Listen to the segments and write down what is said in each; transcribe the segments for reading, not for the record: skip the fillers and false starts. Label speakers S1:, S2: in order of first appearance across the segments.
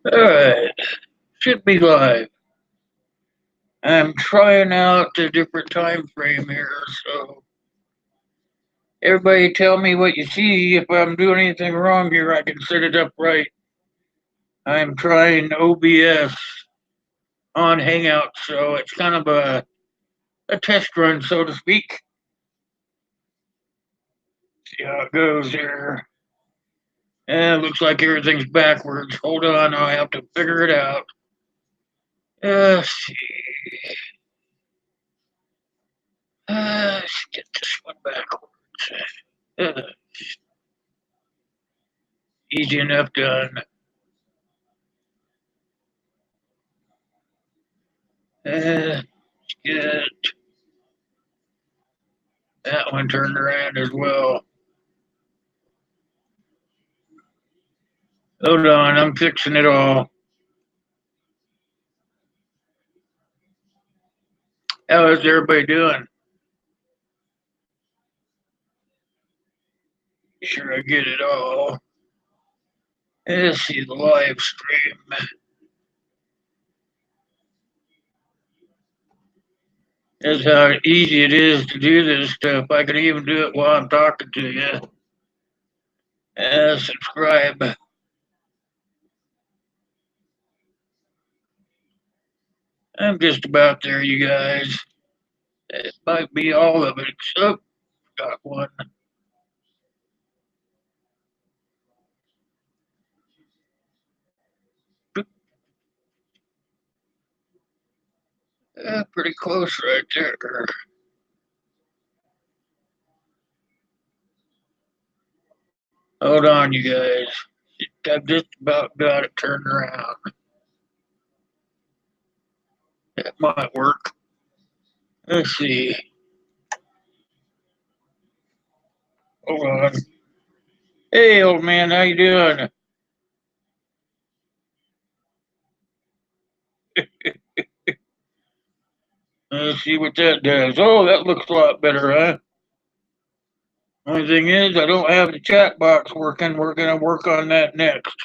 S1: Alright, should be live. I'm trying out a different time frame here, so everybody tell me what you see. If I'm doing anything wrong here, I can set it up right. I'm trying OBS on Hangout, so it's kind of a test run, so to speak. See how it goes here. And it looks like everything's backwards. Hold on, I'll have to figure it out. Let's see. Let's get this one backwards. Uh, Easy enough done. Let's get that one turned around as well. Hold on, I'm fixing it all. How is everybody doing? Be sure I get it all. Let's see the live stream. That's how easy it is to do this stuff. I can even do it while I'm talking to you. Subscribe. I'm just about there, you guys. It might be all of it, except got one. Pretty close right there. Hold on, you guys. I've just about got it turned around. That might work. Let's see. Hold on. Hey, old man, how you doing? Let's see what that does. Oh, that looks a lot better, huh? Only thing is, I don't have the chat box working. We're gonna work on that next.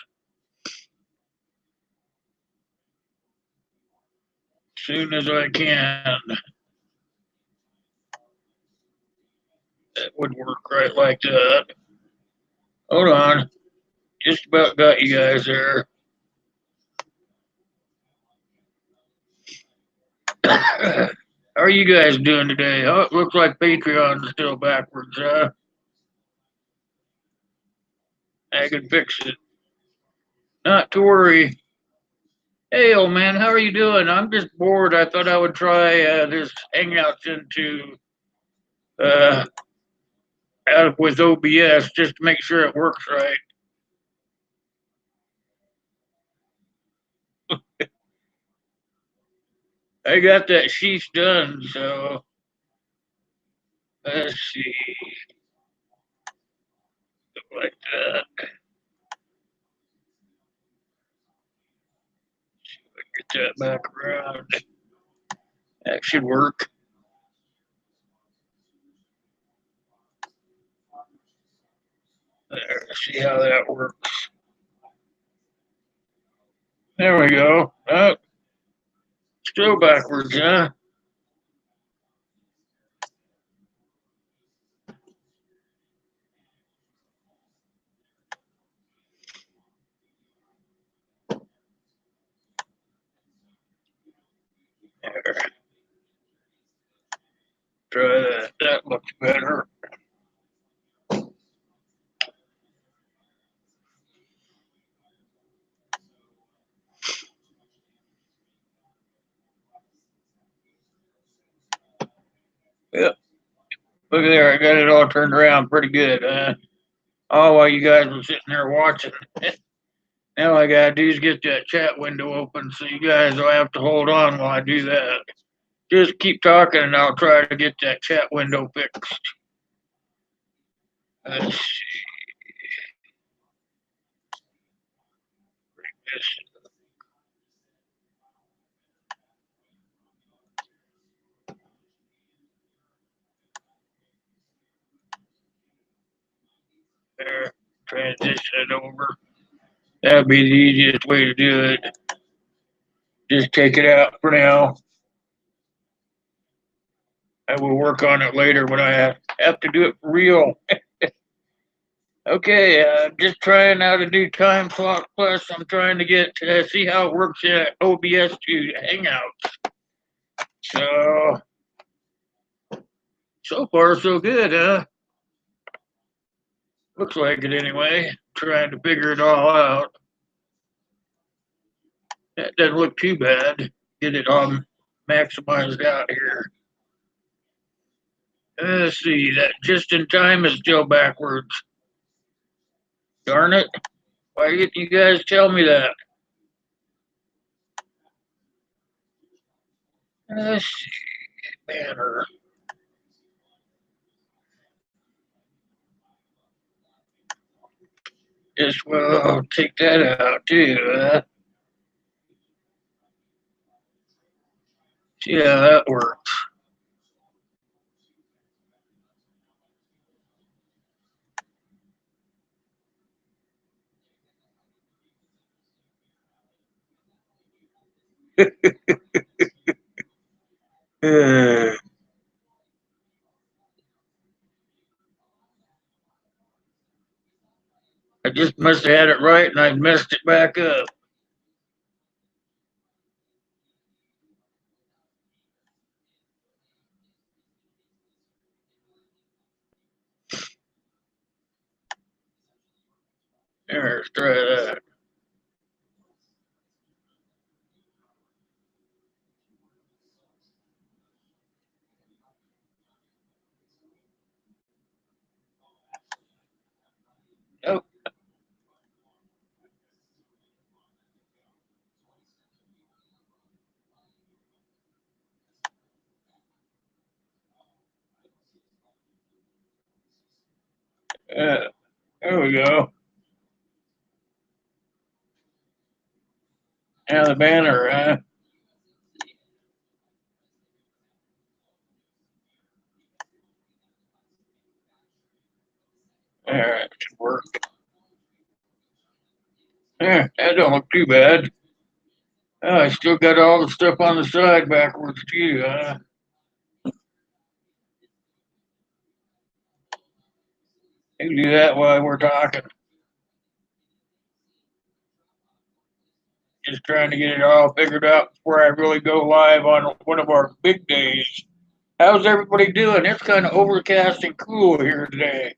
S1: Soon as I can. That would work right like that. Hold on. Just about got you guys there. How are you guys doing today? Oh, it looks like Patreon's still backwards, huh? I can fix it. Not to worry. Hey, old man, how are you doing? I'm just bored. I thought I would try this Hangouts into uh, out with OBS just to make sure it works right. I got that sheath done, so let's see. Like that. Get that back around. That should work. There, see how that works. There we go. Oh, still backwards, huh? There. Try that. That looks better. Yep. Look at there. I got it all turned around pretty good, huh? Oh, while you guys were sitting there watching. Now all I gotta do is get that chat window open, so you guys will have to hold on while I do that. Just keep talking, and I'll try to get that chat window fixed. Let's see this. There, transition it over. That'd be the easiest way to do it. Just take it out for now. I will work on it later when I have to do it for real. Okay, just trying out a new time slot. Plus, I'm trying to get see how it works at OBS to Hangouts. So far so good, huh? Looks like it anyway. Trying to figure it all out. That doesn't look too bad. Get it all maximized out here. Let's see, that just in time is still backwards. Darn it. Why didn't you guys tell me that? Let's see, banner. Just well, take that out too. See how that works. Uh, I just must have had it right and I messed it back up. There, let's try that. Oh, there we go. Now the banner, There, it should work. That don't look too bad. Oh, I still got all the stuff on the side backwards too, huh? I can do that while we're talking. Just trying to get it all figured out before I really go live on one of our big days. How's everybody doing? It's kind of overcast and cool here today.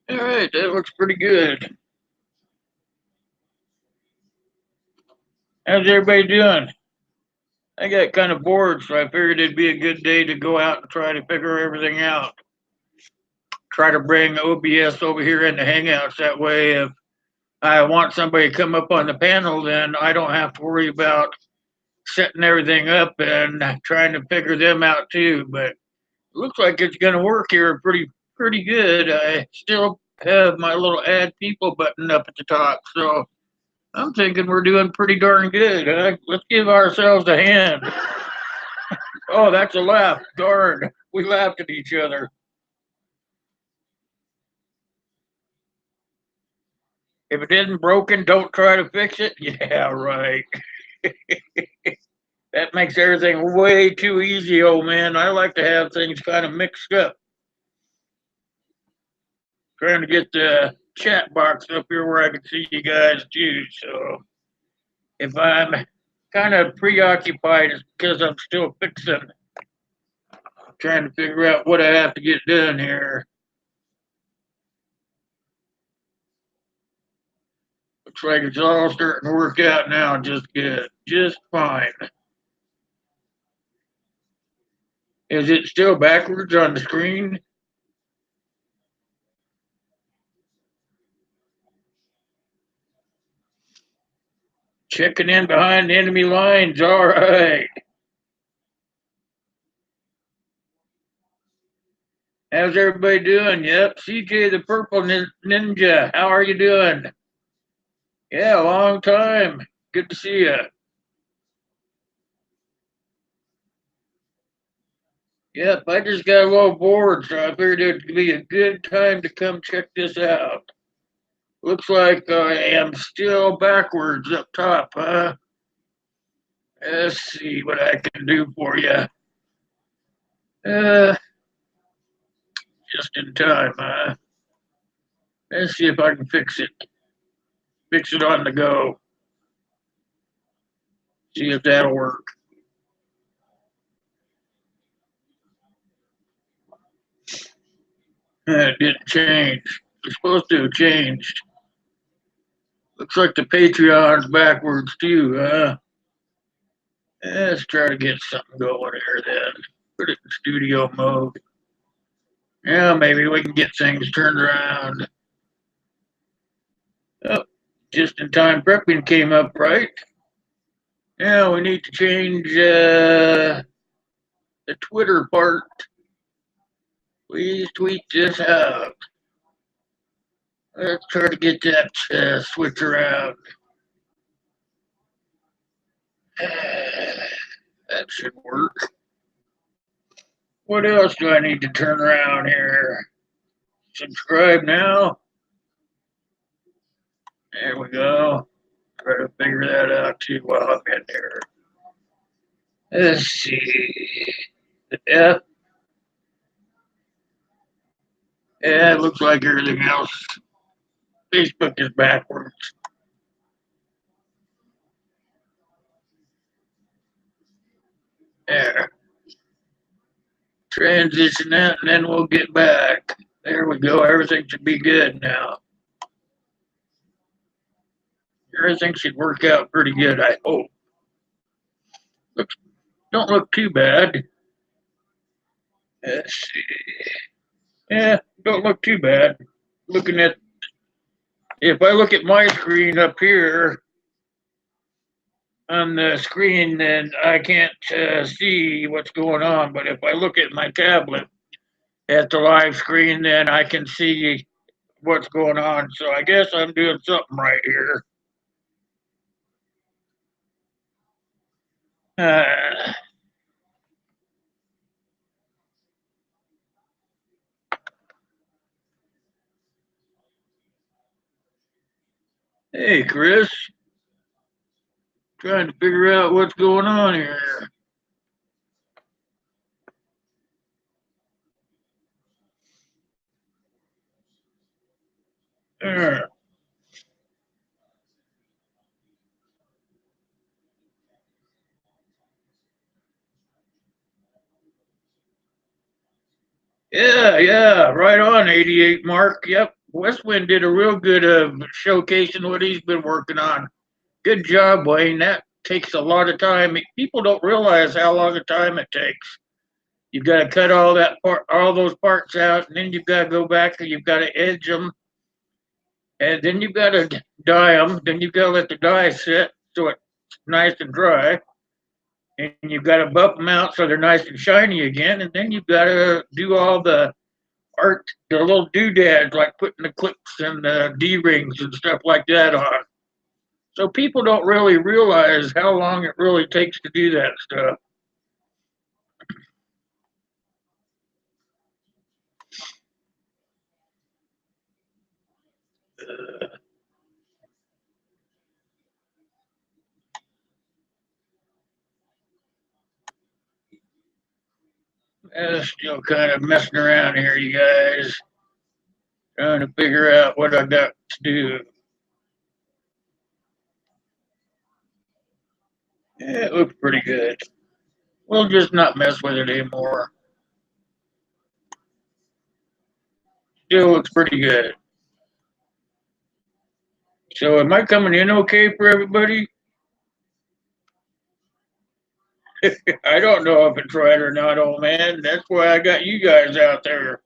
S1: All right, that looks pretty good. How's everybody doing? I got kind of bored, so I figured it'd be a good day to go out and try to figure everything out. Try to bring OBS over here into Hangouts. That way, if I want somebody to come up on the panel, then I don't have to worry about setting everything up and trying to figure them out too. But it looks like it's going to work here pretty good. I still have my little add people button up at the top, so I'm thinking we're doing pretty darn good. Let's give ourselves a hand. Oh, that's a laugh. Darn, we laughed at each other. If it isn't broken, don't try to fix it. Yeah, right. That makes everything way too easy, old man. I like to have things kind of mixed up. Trying to get the chat box up here where I can see you guys too. So if I'm kind of preoccupied, it's because I'm still fixing, trying to figure out what I have to get done here. Looks like it's all starting to work out now just good, just fine. Is it still backwards on the screen? Checking in behind enemy lines. All right. How's everybody doing? Yep, CJ the Purple Ninja. How are you doing? Yeah, long time. Good to see you. Yep, I just got a little bored, so I figured it'd be a good time to come check this out. Looks like I am still backwards up top, huh? Let's see what I can do for you. Uh, just in time, huh? Let's see if I can fix it. Fix it on the go. See if that'll work. It didn't change. It's supposed to have changed. Looks like the Patreon's backwards too, huh? Let's try to get something going here then. Put it in studio mode. Yeah, maybe we can get things turned around. Oh, just in time prepping came up, right? Yeah, we need to change the Twitter part. Please tweet this out. Let's try to get that switch around. That should work. What else do I need to turn around here? Subscribe now. There we go. Try to figure that out too while I'm in there. Let's see. The F. Yeah, it looks like everything else. Facebook is backwards. There. Transition that and then we'll get back. There we go. Everything should be good now. Everything should work out pretty good, I hope. Looks, don't look too bad. Let's see. Yeah, don't look too bad. Looking at, if I look at my screen up here on the screen, then I can't see what's going on. But if I look at my tablet at the live screen, then I can see what's going on. So I guess I'm doing something right here. Uh, hey, Chris. Trying to figure out what's going on here. There. Yeah, right on, 88 Mark. Yep, Westwind did a real good of showcasing what he's been working on. Good job, Wayne. That takes a lot of time. People don't realize how long a time it takes. You've got to cut all those parts out, and then you've got to go back and you've got to edge them, and then you've got to dye them. Then you've got to let the dye sit so it's nice and dry, and you've got to buff them out so they're nice and shiny again, and then you've got to do all the art, the little doodads, like putting the clips and the D rings and stuff like that on. So people don't really realize how long it really takes to do that stuff. Still kind of messing around here, you guys. Trying to figure out what I got to do. Yeah, it looks pretty good. We'll just not mess with it anymore. Still looks pretty good. So am I coming in okay for everybody? I don't know if it's right or not, old man. That's why I got you guys out there.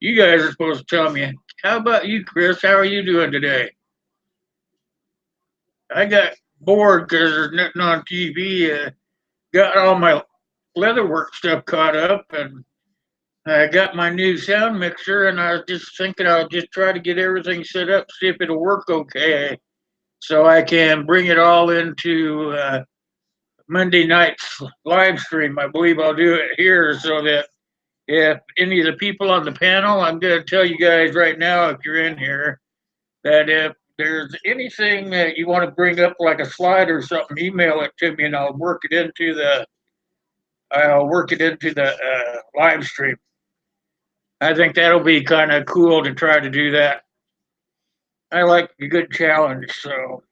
S1: You guys are supposed to tell me. How about you, Chris? How are you doing today? I got bored because there's nothing on TV. Got all my leatherwork stuff caught up, and I got my new sound mixer, and I was just thinking I'll just try to get everything set up, see if it'll work okay, so I can bring it all into Monday night's live stream. I believe I'll do it here so that if any of the people on the panel, I'm going to tell you guys right now, if you're in here, that if there's anything that you want to bring up, like a slide or something, email it to me, and I'll work it into the live stream. I think that'll be kind of cool to try to do that. I like a good challenge, so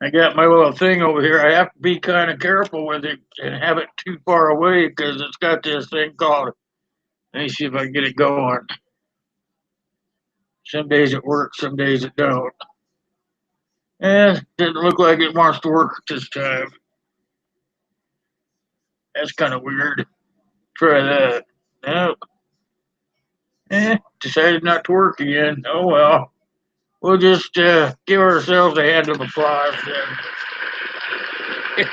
S1: I got my little thing over here. I have to be kind of careful with it and have it too far away because it's got this thing called. Let me see if I can get it going. Some days it works, some days it don't. Didn't look like it wants to work this time. That's kind of weird. Try that. Nope. Decided not to work again. Oh well. We'll just give ourselves a hand of applause then.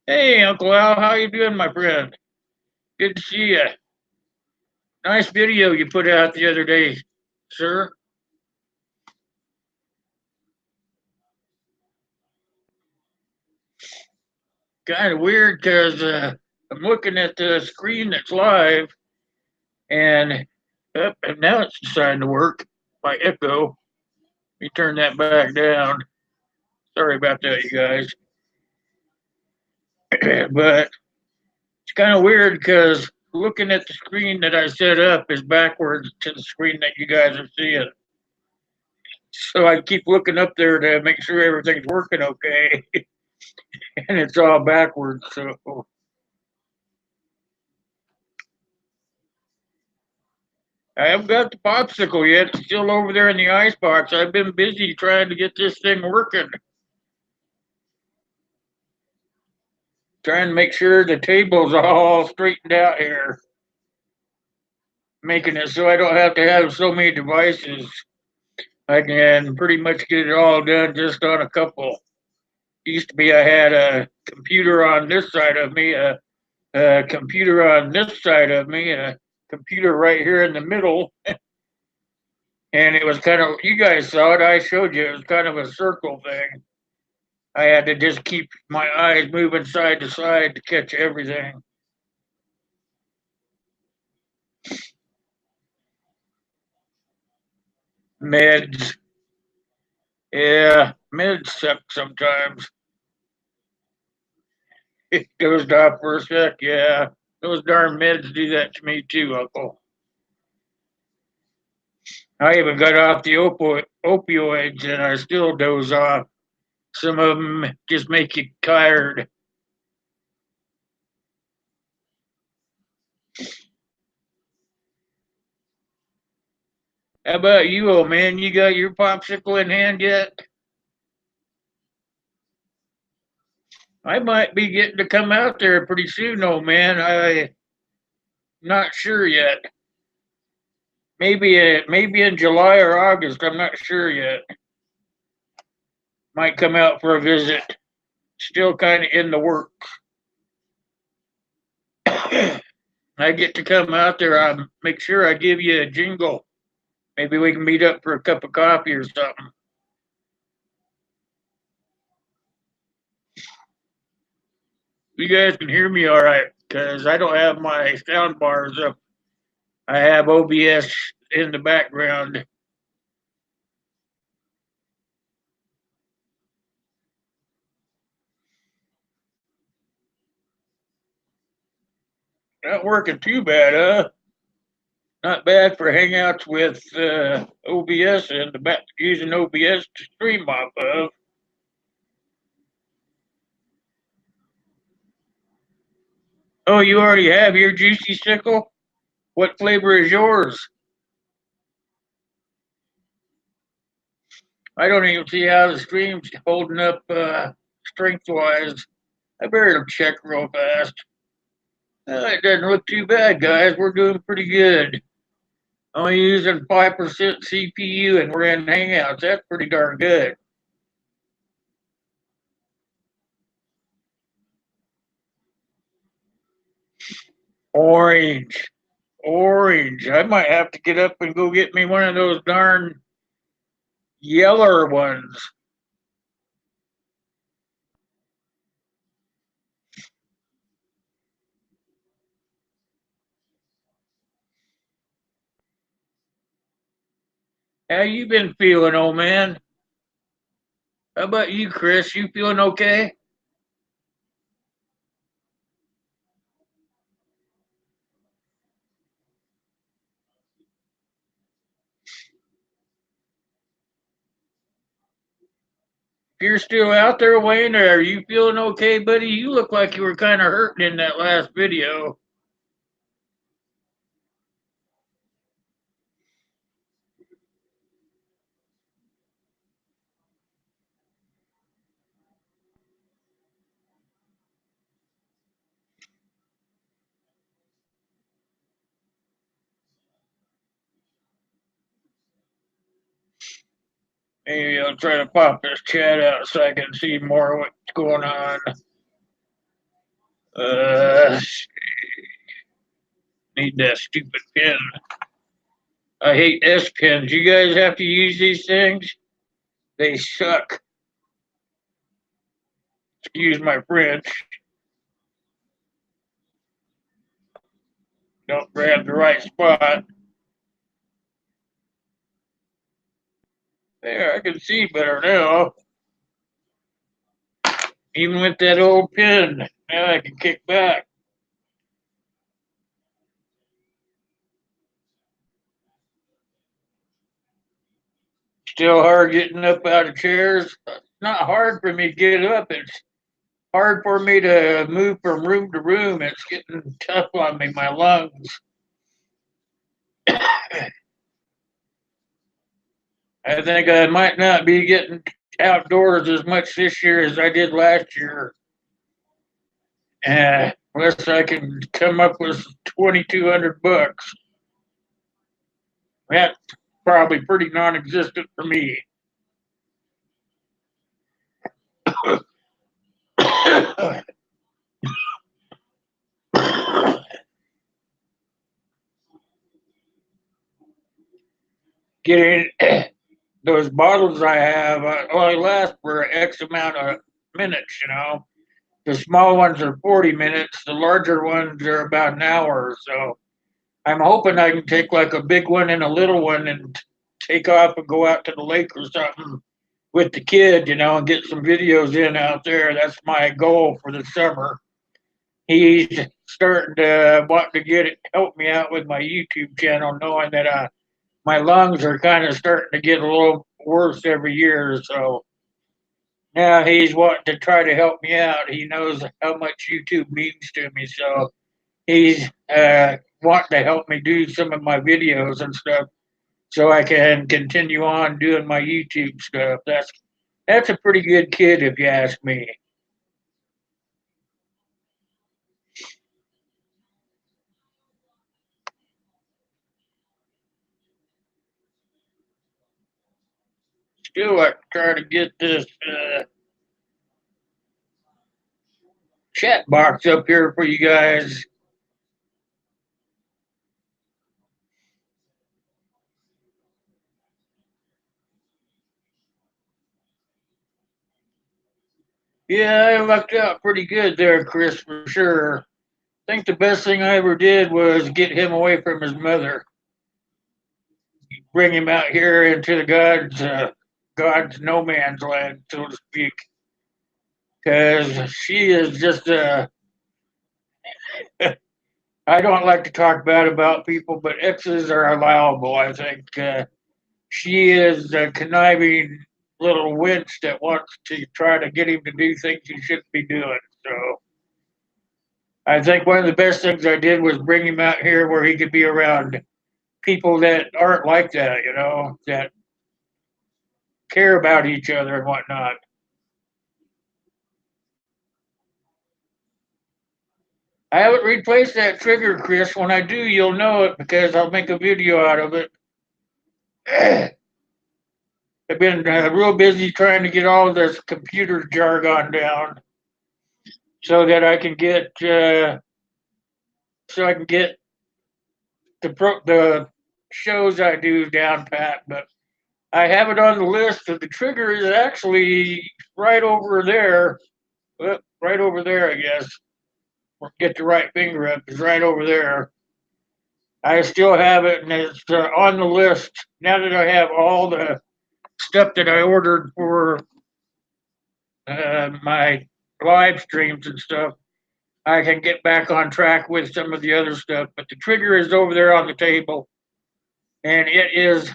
S1: Hey, Uncle Al, how you doing, my friend? Good to see you. Nice video you put out the other day, sir. Kind of weird because I'm looking at the screen that's live, and, and now it's deciding to work by echo. Let me turn that back down. Sorry about that, you guys. But it's kind of weird because looking at the screen that I set up is backwards to the screen that you guys are seeing. So I keep looking up there to make sure everything's working okay, and it's all backwards. So I haven't got the popsicle yet. It's still over there in the ice box. I've been busy trying to get this thing working, trying to make sure the table's all straightened out here, making it so I don't have to have so many devices. I can pretty much get it all done just on a couple. Used to be I had a computer on this side of me, a computer on this side of me, and a computer right here in the middle. And it was kind of, you guys saw it, I showed you, it was kind of a circle thing. I had to just keep my eyes moving side to side to catch everything. Meds. Yeah, meds suck sometimes. It goes off for a sec, yeah. Those darn meds do that to me too, Uncle. I even got off the opioids and I still doze off. Some of them just make you tired. How about you, old man? You got your popsicle in hand yet? I might be getting to come out there pretty soon, old man. I'm not sure yet. Maybe in July or August. I'm not sure yet. Might come out for a visit. Still kind of in the works. I get to come out there. I make sure I give you a jingle. Maybe we can meet up for a cup of coffee or something. You guys can hear me all right because I don't have my sound bars up. I have OBS in the background. Not working too bad, huh? Not bad for hangouts with OBS and the back using OBS to stream off of. Oh, you already have your juicy sickle? What flavor is yours? I don't even see how the stream's holding up strength wise. I better check real fast. It doesn't look too bad, guys. We're doing pretty good. Only using 5% CPU and we're in Hangouts. That's pretty darn good. Orange. Orange. I might have to get up and go get me one of those darn yeller ones. How you been feeling, old man? How about you, Chris? You feeling okay? If you're still out there, Wayne, are you feeling okay, buddy? You look like you were kind of hurting in that last video. Maybe I'll try to pop this chat out so I can see more what's going on. Uh, need that stupid pen. I hate S pens. You guys have to use these things? They suck. Excuse my French. Don't grab the right spot. There, I can see better now. Even with that old pen, now I can kick back. Still hard getting up out of chairs. It's not hard for me to get up. It's hard for me to move from room to room. It's getting tough on me, my lungs. I think I might not be getting outdoors as much this year as I did last year. Unless I can come up with $2,200. That's probably pretty non-existent for me. Getting those bottles I have only last for X amount of minutes, you know. The small ones are 40 minutes, the larger ones are about an hour or so. I'm hoping I can take like a big one and a little one and take off and go out to the lake or something with the kid, you know, and get some videos in out there. That's my goal for the summer. He's starting to want to help me out with my YouTube channel, knowing that my lungs are kind of starting to get a little worse every year. So now he's wanting to try to help me out. He knows how much YouTube means to me, so he's wanting to help me do some of my videos and stuff, so I can continue on doing my YouTube stuff. That's a pretty good kid, if you ask me. Still, I try to get this chat box up here for you guys. Yeah, I lucked out pretty good there, Chris, for sure. I think the best thing I ever did was get him away from his mother, bring him out here into the God's no man's land, so to speak, because she is just I don't like to talk bad about people, but exes are allowable. I think she is a conniving little witch that wants to try to get him to do things he shouldn't be doing. So I think one of the best things I did was bring him out here where he could be around people that aren't like that, you know, that care about each other and whatnot. I haven't replaced that trigger, Chris. When I do, you'll know it because I'll make a video out of it. I've been real busy trying to get all of this computer jargon down so that I can get the shows I do down pat. But I have it on the list, and the trigger is actually right over there. Right over there, I guess. Get the right finger up. It's right over there. I still have it, and it's on the list. Now that I have all the stuff that I ordered for my live streams and stuff, I can get back on track with some of the other stuff. But the trigger is over there on the table, and it is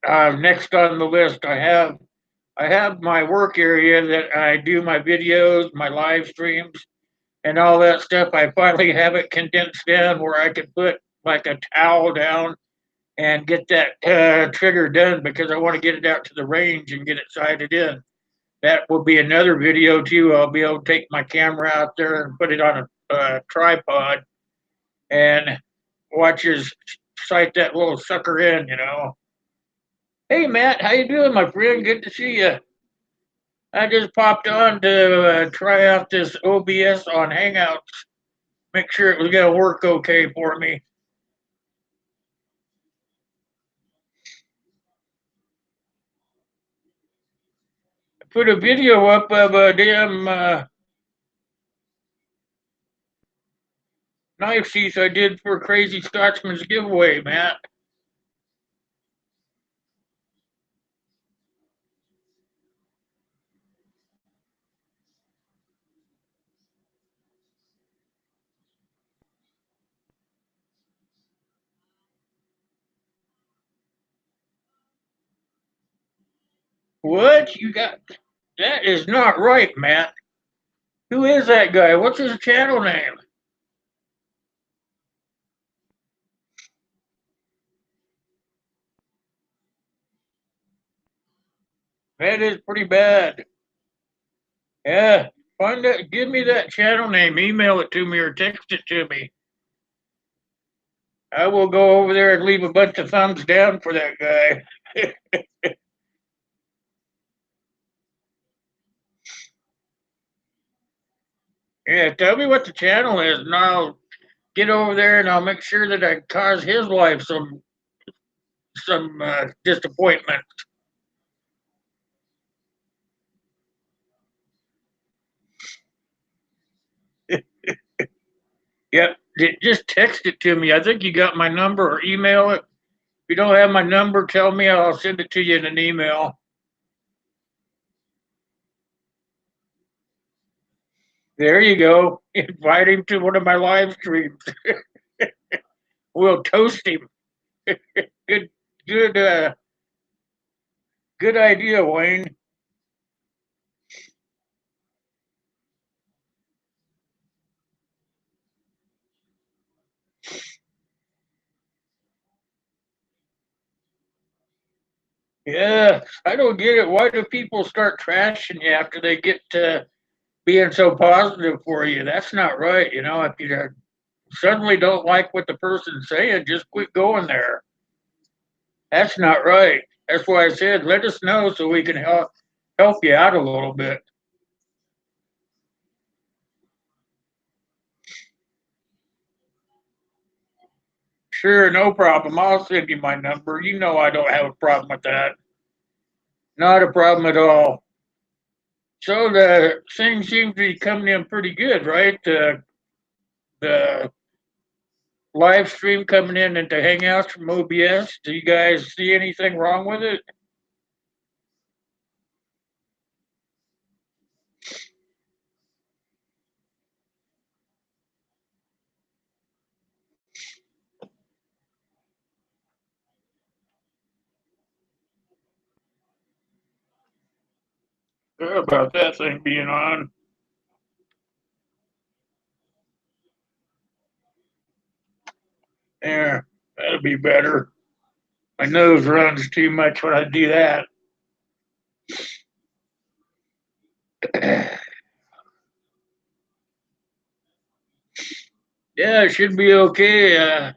S1: next on the list. I have my work area that I do my videos, my live streams, and all that stuff. I finally have it condensed down where I can put like a towel down and get that trigger done because I want to get it out to the range and get it sighted in. That will be another video too. I'll be able to take my camera out there and put it on a tripod and watch us sight that little sucker in. Hey Matt, how you doing, my friend? Good to see you. I just popped on to try out this OBS on Hangouts. Make sure it was gonna work okay for me. I put a video up of a damn knife sheath I did for Crazy Scotsman's giveaway, Matt. What? You got that is not right, Matt. Who is that guy? What's his channel name? That is pretty bad. Yeah. Find that give me that channel name, email it to me or text it to me. I will go over there and leave a bunch of thumbs down for that guy. Yeah, tell me what the channel is, and I'll get over there and I'll make sure that I cause his wife some disappointment. Yep, just text it to me. I think you got my number or email it. If you don't have my number, tell me. I'll send it to you in an email. There you go. Invite him to one of my live streams. We'll toast him. Good, good, good idea, Wayne. Yeah, I don't get it. Why do people start trashing you after they get to being so positive for you? That's not right. If you suddenly don't like what the person's saying, just quit going there. That's not right. That's why I said let us know so we can help you out a little bit. Sure, no problem. I'll send you my number. You know I don't have a problem with that. Not a problem at all. So the thing seems to be coming in pretty good, right? The live stream coming in into Hangouts from OBS. Do you guys see anything wrong with it? Sorry about that thing being on. There, that'll be better. My nose runs too much when I do that. Yeah, it should be okay.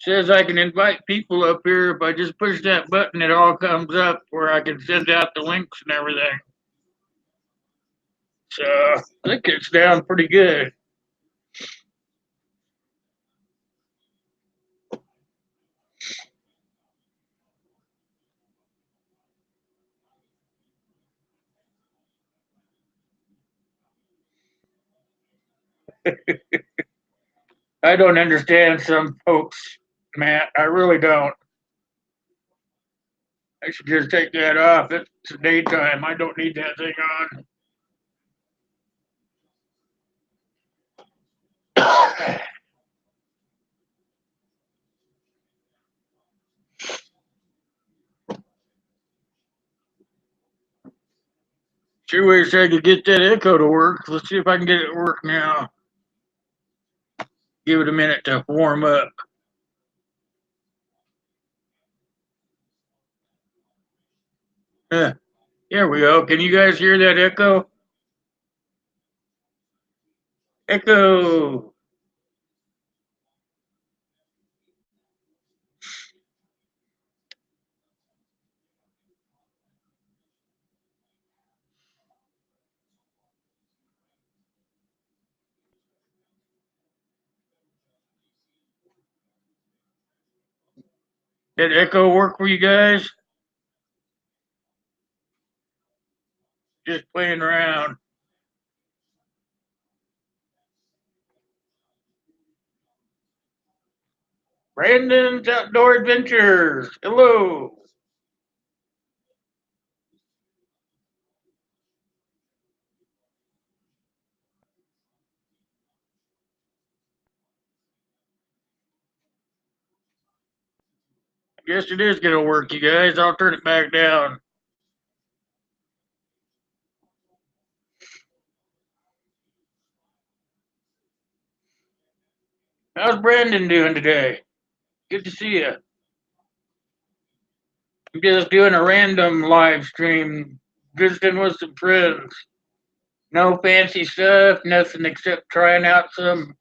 S1: Says I can invite people up here if I just push that button. It all comes up where I can send out the links and everything. So I think it's down pretty good. I don't understand some folks, Matt. I really don't. I should just take that off. It's daytime. I don't need that thing on. Sure wish I could get that echo to work. Let's see if I can get it to work now. Give it a minute to warm up. Here we go. Can you guys hear that echo? Echo. Did echo work for you guys? Just playing around. Brandon's Outdoor Adventures. Hello. Guess it is gonna work, you guys. I'll turn it back down. How's Brandon doing today? Good to see you. I'm just doing a random live stream, visiting with some friends. No fancy stuff, nothing except trying out some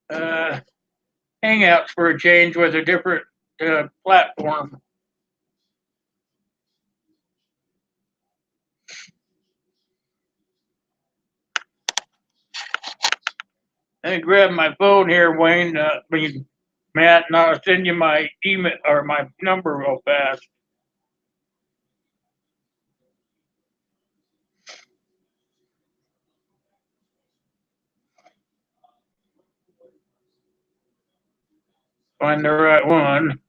S1: uh, hangouts for a change with a different platform. Let me grab my phone here, Wayne. Matt, and I'll send you my email or my number real fast. Find the right one.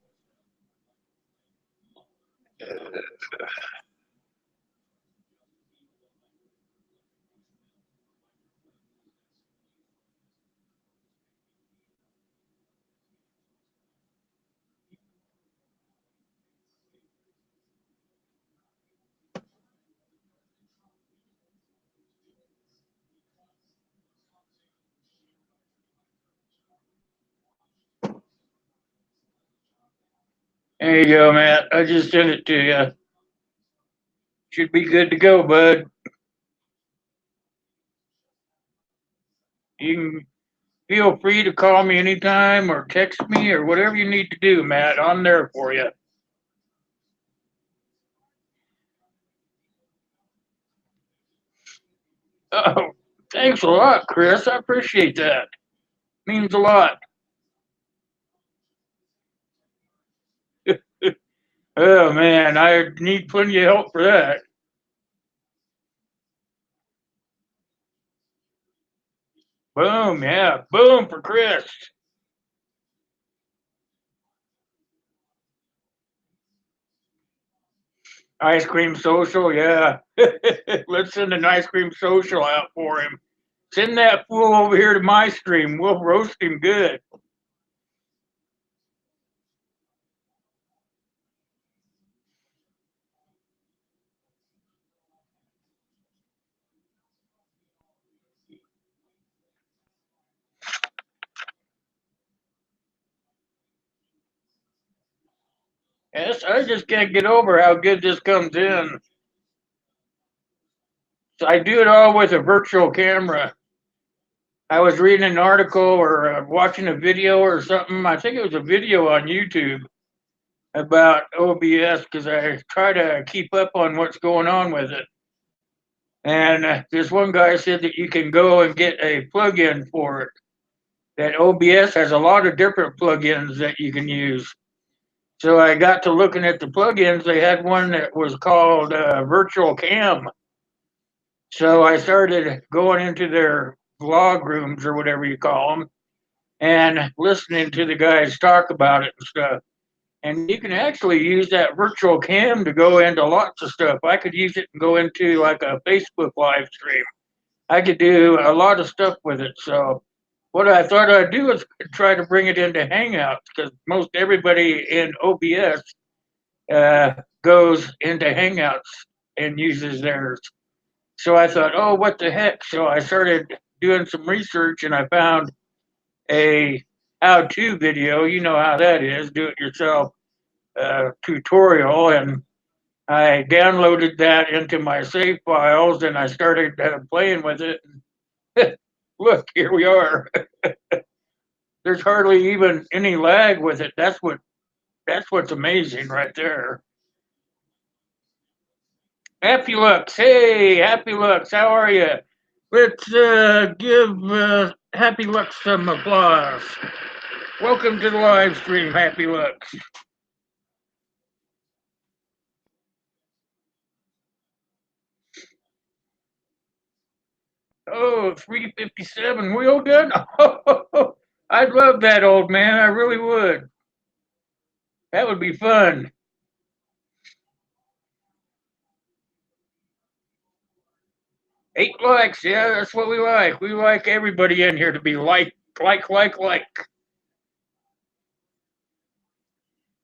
S1: There you go, Matt. I just sent it to you. Should be good to go, bud. You can feel free to call me anytime or text me or whatever you need to do, Matt. I'm there for you. Oh, thanks a lot, Chris. I appreciate that. Means a lot. Oh man, I need plenty of help for that. Boom, yeah, boom for Chris. Ice cream social, yeah. Let's send an ice cream social out for him. Send that fool over here to my stream. We'll roast him good. Yes, I just can't get over how good this comes in. So I do it all with a virtual camera. I was reading an article or watching a video or something. I think it was a video on YouTube about OBS because I try to keep up on what's going on with it. And this one guy said that you can go and get a plug-in for it. That OBS has a lot of different plugins that you can use. So I got to looking at the plugins. They had one that was called Virtual Cam. So I started going into their vlog rooms or whatever you call them and listening to the guys talk about it and stuff. And you can actually use that virtual cam to go into lots of stuff. I could use it and go into like a Facebook live stream. I could do a lot of stuff with it. So what I thought I'd do is try to bring it into Hangouts because most everybody in OBS goes into Hangouts and uses theirs. So I thought, oh, what the heck? So I started doing some research and I found a how-to video. You know how that is, do it yourself tutorial, and I downloaded that into my save files and I started playing with it. Look, here we are. There's hardly even any lag with it. That's what's amazing right there. Happy Lux, hey, Happy Lux, how are you? Let's give Happy Lux some applause. Welcome to the live stream, Happy Lux. Oh, 357 wheel gun? Oh, I'd love that, old man. I really would. That would be fun. Eight likes, yeah, that's what we like. We like everybody in here to be like.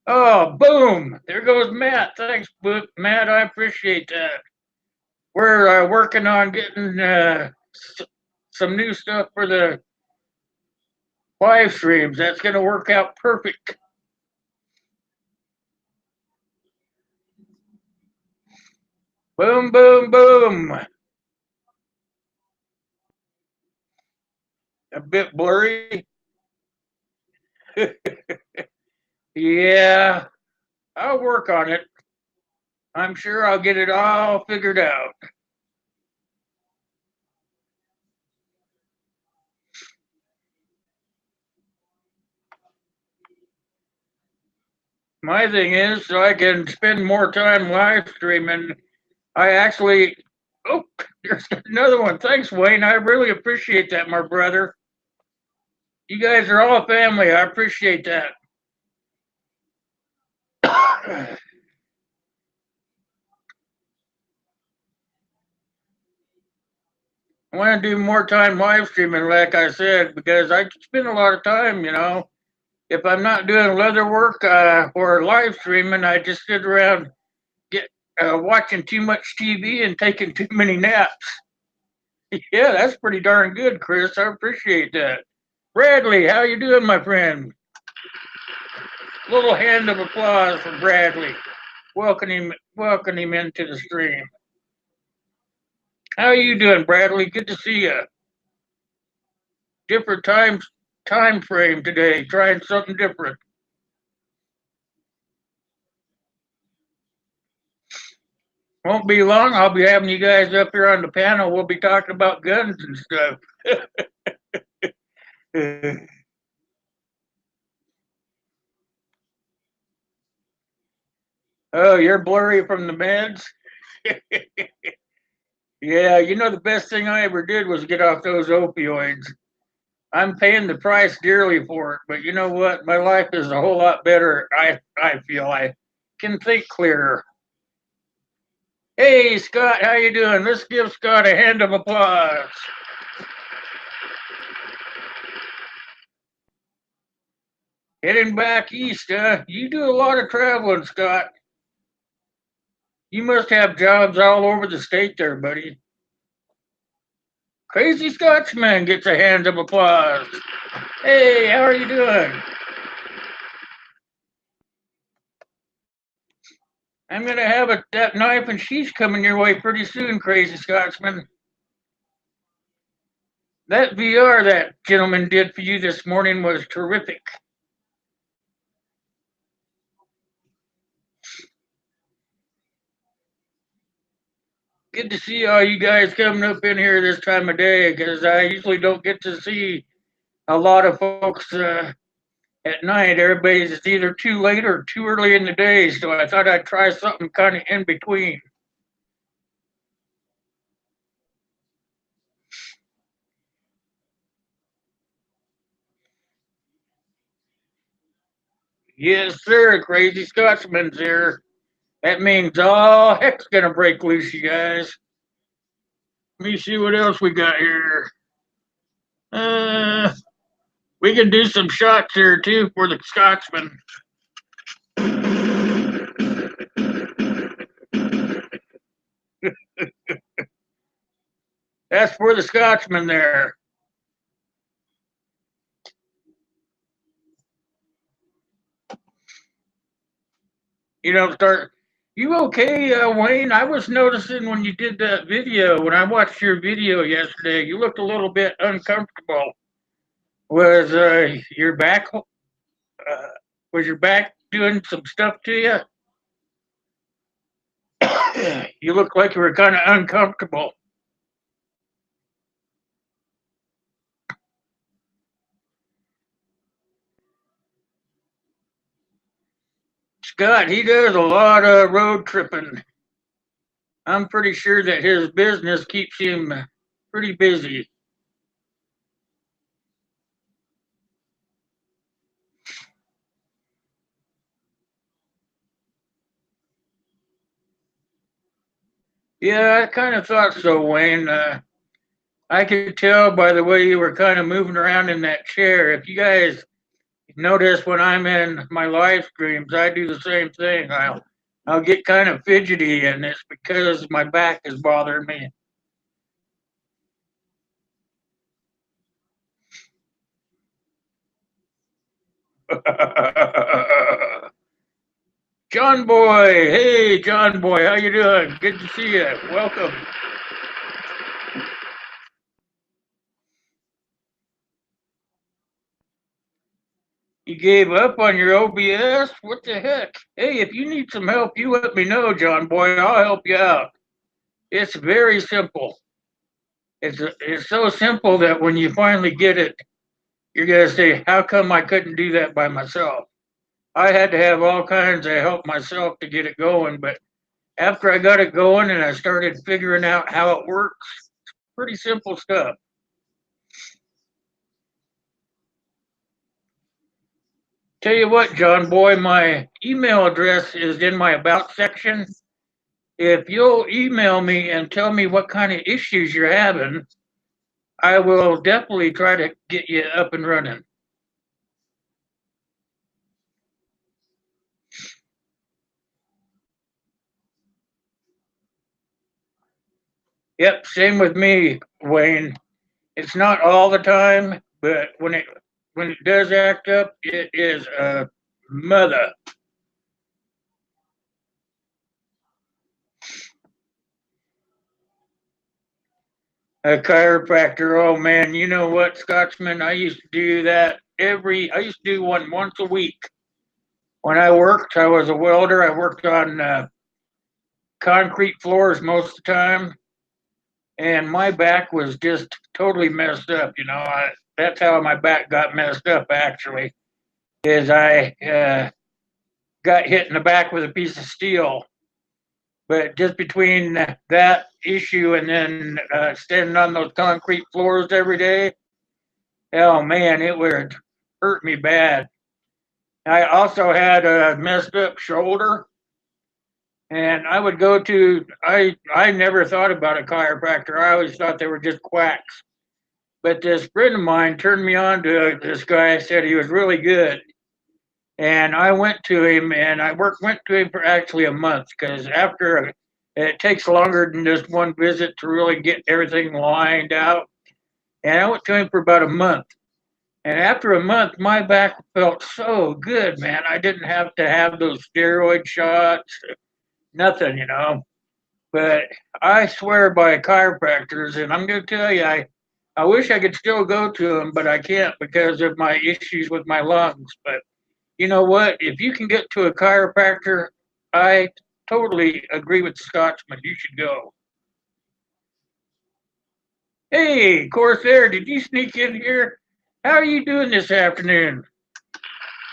S1: Oh, boom! There goes Matt. Thanks, Matt. I appreciate that. We're working on getting some new stuff for the live streams. That's going to work out perfect. Boom, boom, boom. A bit blurry. Yeah, I'll work on it. I'm sure I'll get it all figured out. My thing is, so I can spend more time live streaming. I actually, oh, there's another one. Thanks, Wayne. I really appreciate that, my brother. You guys are all family. I appreciate that. I want to do more time live streaming, like I said, because I spend a lot of time, If I'm not doing leather work or live streaming, I just sit around get watching too much TV and taking too many naps. Yeah, that's pretty darn good, Chris. I appreciate that. Bradley, how you doing, my friend? Little hand of applause for Bradley. Welcome him into the stream. How are you doing, Bradley? Good to see you. Different time frame today. Trying something different. Won't be long. I'll be having you guys up here on the panel. We'll be talking about guns and stuff. Oh, you're blurry from the meds? Yeah, the best thing I ever did was get off those opioids. I'm paying the price dearly for it, but you know what? My life is a whole lot better. I feel I can think clearer. Hey, Scott, how you doing? Let's give Scott a hand of applause. Heading back east, huh? You do a lot of traveling, Scott. You must have jobs all over the state there, buddy. Crazy Scotsman gets a hand of applause. Hey, how are you doing? I'm gonna have that knife and sheath coming your way pretty soon, Crazy Scotsman. That VR that gentleman did for you this morning was terrific. Good to see all you guys coming up in here this time of day because I usually don't get to see a lot of folks at night. Everybody's either too late or too early in the day, so I thought I'd try something kind of in between. Yes, sir. Crazy Scotsman's here. That means all heck's gonna break loose, you guys. Let me see what else we got here. Uh, we can do some shots here too for the Scotsman. That's for the Scotsman there. You know, start. You okay, Wayne? I was noticing when you did that video, when I watched your video yesterday, you looked a little bit uncomfortable. Was your back was your back doing some stuff to you? You look like you were kind of uncomfortable. Scott, he does a lot of road tripping. I'm pretty sure that his business keeps him pretty busy. Yeah, I kind of thought so, Wayne. I could tell by the way you were kind of moving around in that chair. If you guys notice when I'm in my live streams, I do the same thing. I'll get kind of fidgety, and it's because my back is bothering me. John Boy, hey John Boy, how you doing? Good to see you. Welcome. You gave up on your OBS? What the heck? Hey, if you need some help, you let me know, John Boy. I'll help you out. It's very simple. It's so simple that when you finally get it, you're gonna say, "How come I couldn't do that by myself?" I had to have all kinds of help myself to get it going, but after I got it going and I started figuring out how it works, pretty simple stuff. Tell you what, John Boy, my email address is in my about section. If you'll email me and tell me what kind of issues you're having, I will definitely try to get you up and running. Yep, same with me, Wayne. It's not all the time, but when it does act up, it is a mother. A chiropractor. Oh man, you know what, Scotsman? I used to do that I used to do one once a week. When I worked, I was a welder. I worked on concrete floors most of the time, and my back was just totally messed up. That's how my back got messed up. Actually, is I got hit in the back with a piece of steel. But just between that issue and then standing on those concrete floors every day, oh man, it would hurt me bad. I also had a messed up shoulder, and I would go to I never thought about a chiropractor. I always thought they were just quacks. But this friend of mine turned me on to this guy. Said he was really good, and I went to him, and went to him for actually a month because it takes longer than just one visit to really get everything lined out. And I went to him for about a month. And after a month, my back felt so good, man. I didn't have to have those steroid shots, nothing. But I swear by chiropractors, and I'm going to tell you, I wish I could still go to them, but I can't because of my issues with my lungs. But you know what? If you can get to a chiropractor, I totally agree with Scotsman. You should go. Hey, Corsair, did you sneak in here? How are you doing this afternoon?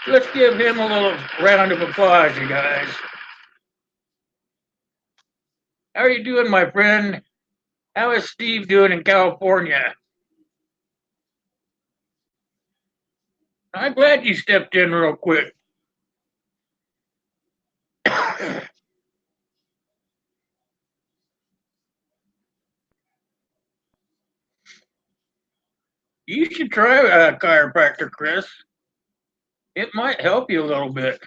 S1: Let's give him a little round of applause, you guys. How are you doing, my friend? How is Steve doing in California? I'm glad you stepped in real quick. You should try a chiropractor, Chris. It might help you a little bit.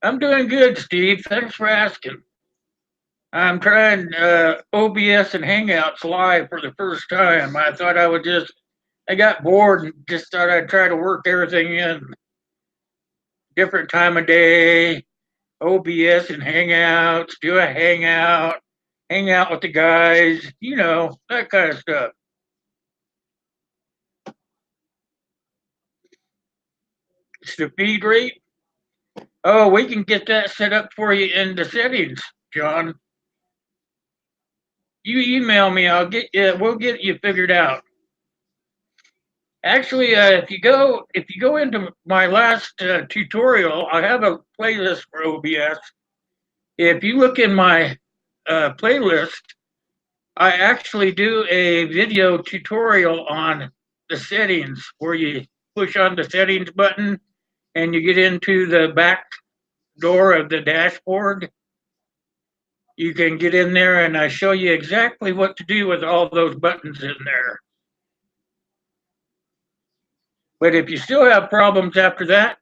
S1: I'm doing good, Steve. Thanks for asking. I'm trying OBS and Hangouts live for the first time. I got bored and just thought I'd try to work everything in. Different time of day, OBS and Hangouts, do a hangout, hang out with the guys, that kind of stuff. It's the feed rate. Oh, we can get that set up for you in the settings, John. You email me, we'll get you figured out. Actually, if you go into my last tutorial, I have a playlist for OBS. If you look in my playlist, I actually do a video tutorial on the settings where you push on the settings button and you get into the back door of the dashboard. You can get in there and I show you exactly what to do with all those buttons in there. But if you still have problems after that,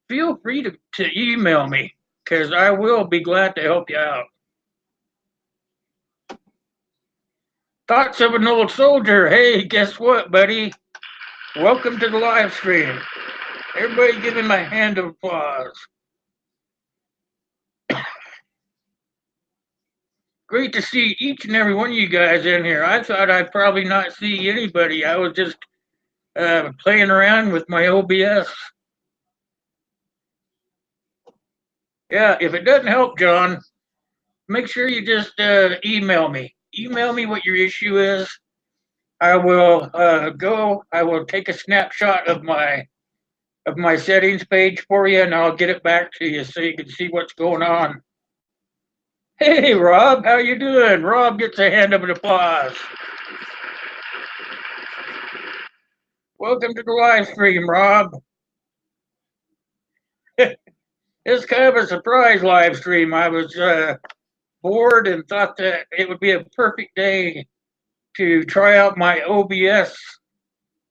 S1: feel free to email me because I will be glad to help you out. Thoughts of an old soldier. Hey, guess what, buddy? Welcome to the live stream. Everybody give him a hand of applause. Great to see each and every one of you guys in here. I thought I'd probably not see anybody. I was just playing around with my OBS. Yeah, if it doesn't help, John, make sure you just email me. Email me what your issue is. I will I will take a snapshot of my settings page for you, and I'll get it back to you so you can see what's going on. Hey, Rob, how you doing? Rob gets a hand of an applause. Welcome to the live stream, Rob. It's kind of a surprise live stream. I was bored and thought that it would be a perfect day to try out my OBS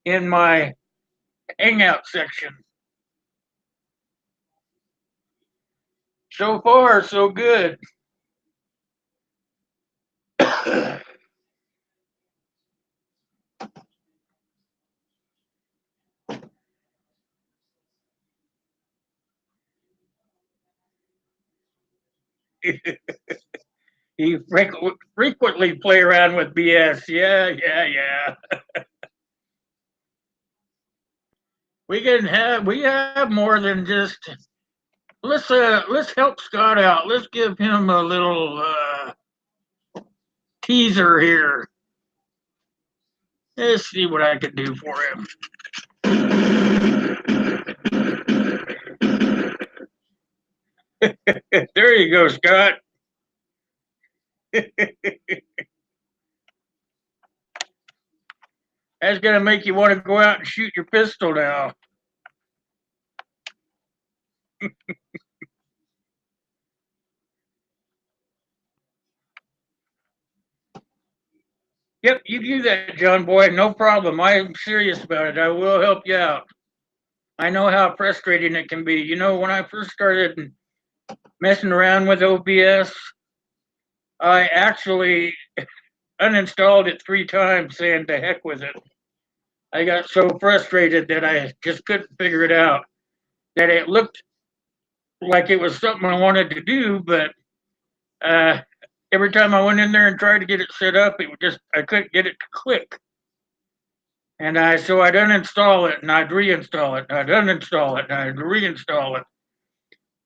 S1: in my Hangout section. So far, so good. You frequently play around with BS. Yeah. We have more than just. Let's help Scott out. Let's give him a little teaser here. Let's see what I can do for him. There you go, Scott. That's gonna make you want to go out and shoot your pistol now. Yep, you do that, John Boy. No problem. I'm serious about it. I will help you out. I know how frustrating it can be. You know, when I first started messing around with OBS, I actually uninstalled it 3 times saying to heck with it. I got so frustrated that I just couldn't figure it out. That it looked like it was something I wanted to do, but every time I went in there and tried to get it set up, I couldn't get it to click. And so I'd uninstall it and I'd reinstall it, and I'd uninstall it and I'd reinstall it.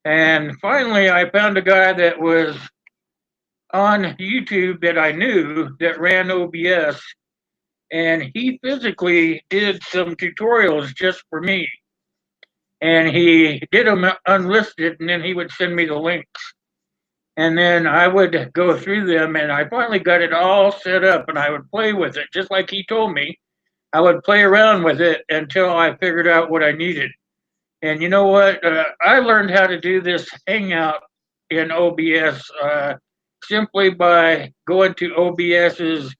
S1: And finally, I found a guy that was on YouTube that I knew that ran OBS, and he physically did some tutorials just for me. And he did them unlisted, and then he would send me the links. And then I would go through them, and I finally got it all set up, and I would play with it just like he told me. I would play around with it until I figured out what I needed. And you know what? I learned how to do this Hangout in OBS simply by going to OBS's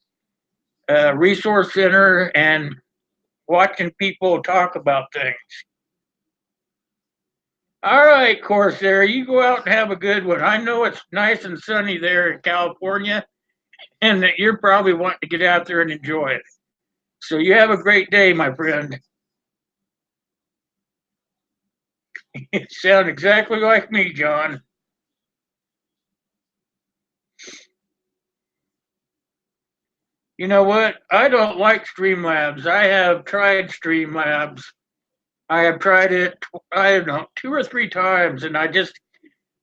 S1: resource center and watching people talk about things. All right, Corsair, you go out and have a good one. I know it's nice and sunny there in California, and that you're probably wanting to get out there and enjoy it. So you have a great day, my friend. You sound exactly like me, John. You know what? I don't like Streamlabs. I have tried Streamlabs. I have tried it, I don't know, 2 or 3 times, and I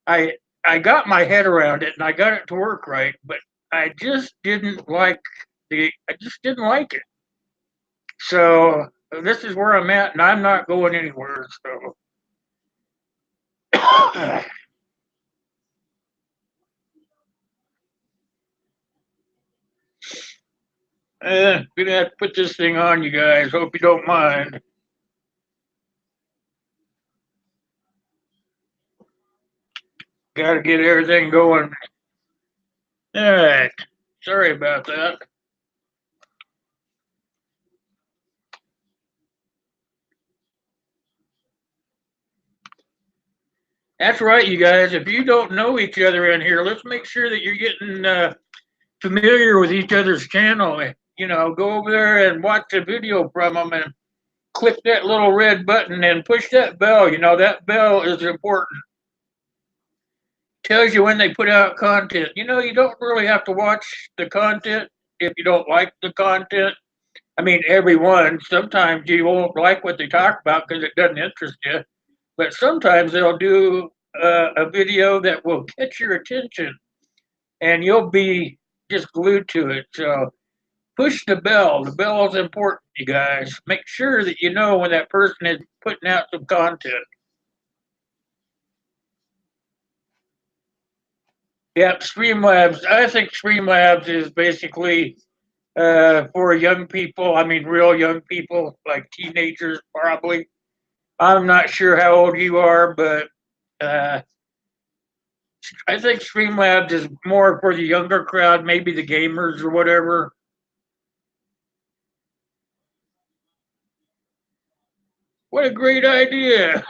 S1: I got my head around it and I got it to work right, but I just didn't like it. So this is where I'm at, and I'm not going anywhere. So gonna have to put this thing on, you guys. Hope you don't mind. Got to get everything going. All right. Sorry about that. That's right, you guys. If you don't know each other in here, let's make sure that you're getting familiar with each other's channel. You know, go over there and watch a video from them and click that little red button and push that bell. You know, that bell is important. Tells you when they put out content. You know, you don't really have to watch the content if you don't like the content. I mean, everyone, sometimes you won't like what they talk about because it doesn't interest you. But sometimes they'll do a video that will catch your attention and you'll be just glued to it. So push the bell. The bell is important, you guys. Make sure that you know when that person is putting out some content. Yep, Streamlabs. I think Streamlabs is basically for young people. I mean, real young people, like teenagers, probably. I'm not sure how old you are, but uh, I think Streamlabs is more for the younger crowd, maybe the gamers or whatever. What a great idea!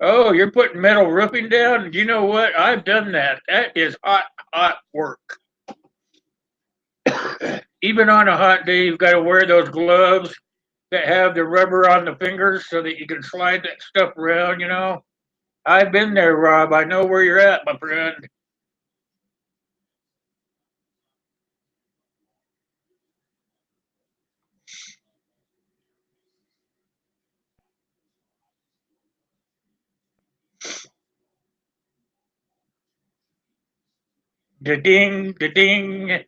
S1: Oh, you're putting metal roofing down? You know what? I've done that. That is hot, hot work. Even on a hot day, you've got to wear those gloves that have the rubber on the fingers so that you can slide that stuff around, you know? I've been there, Rob. I know where you're at, my friend. Da ding, da ding.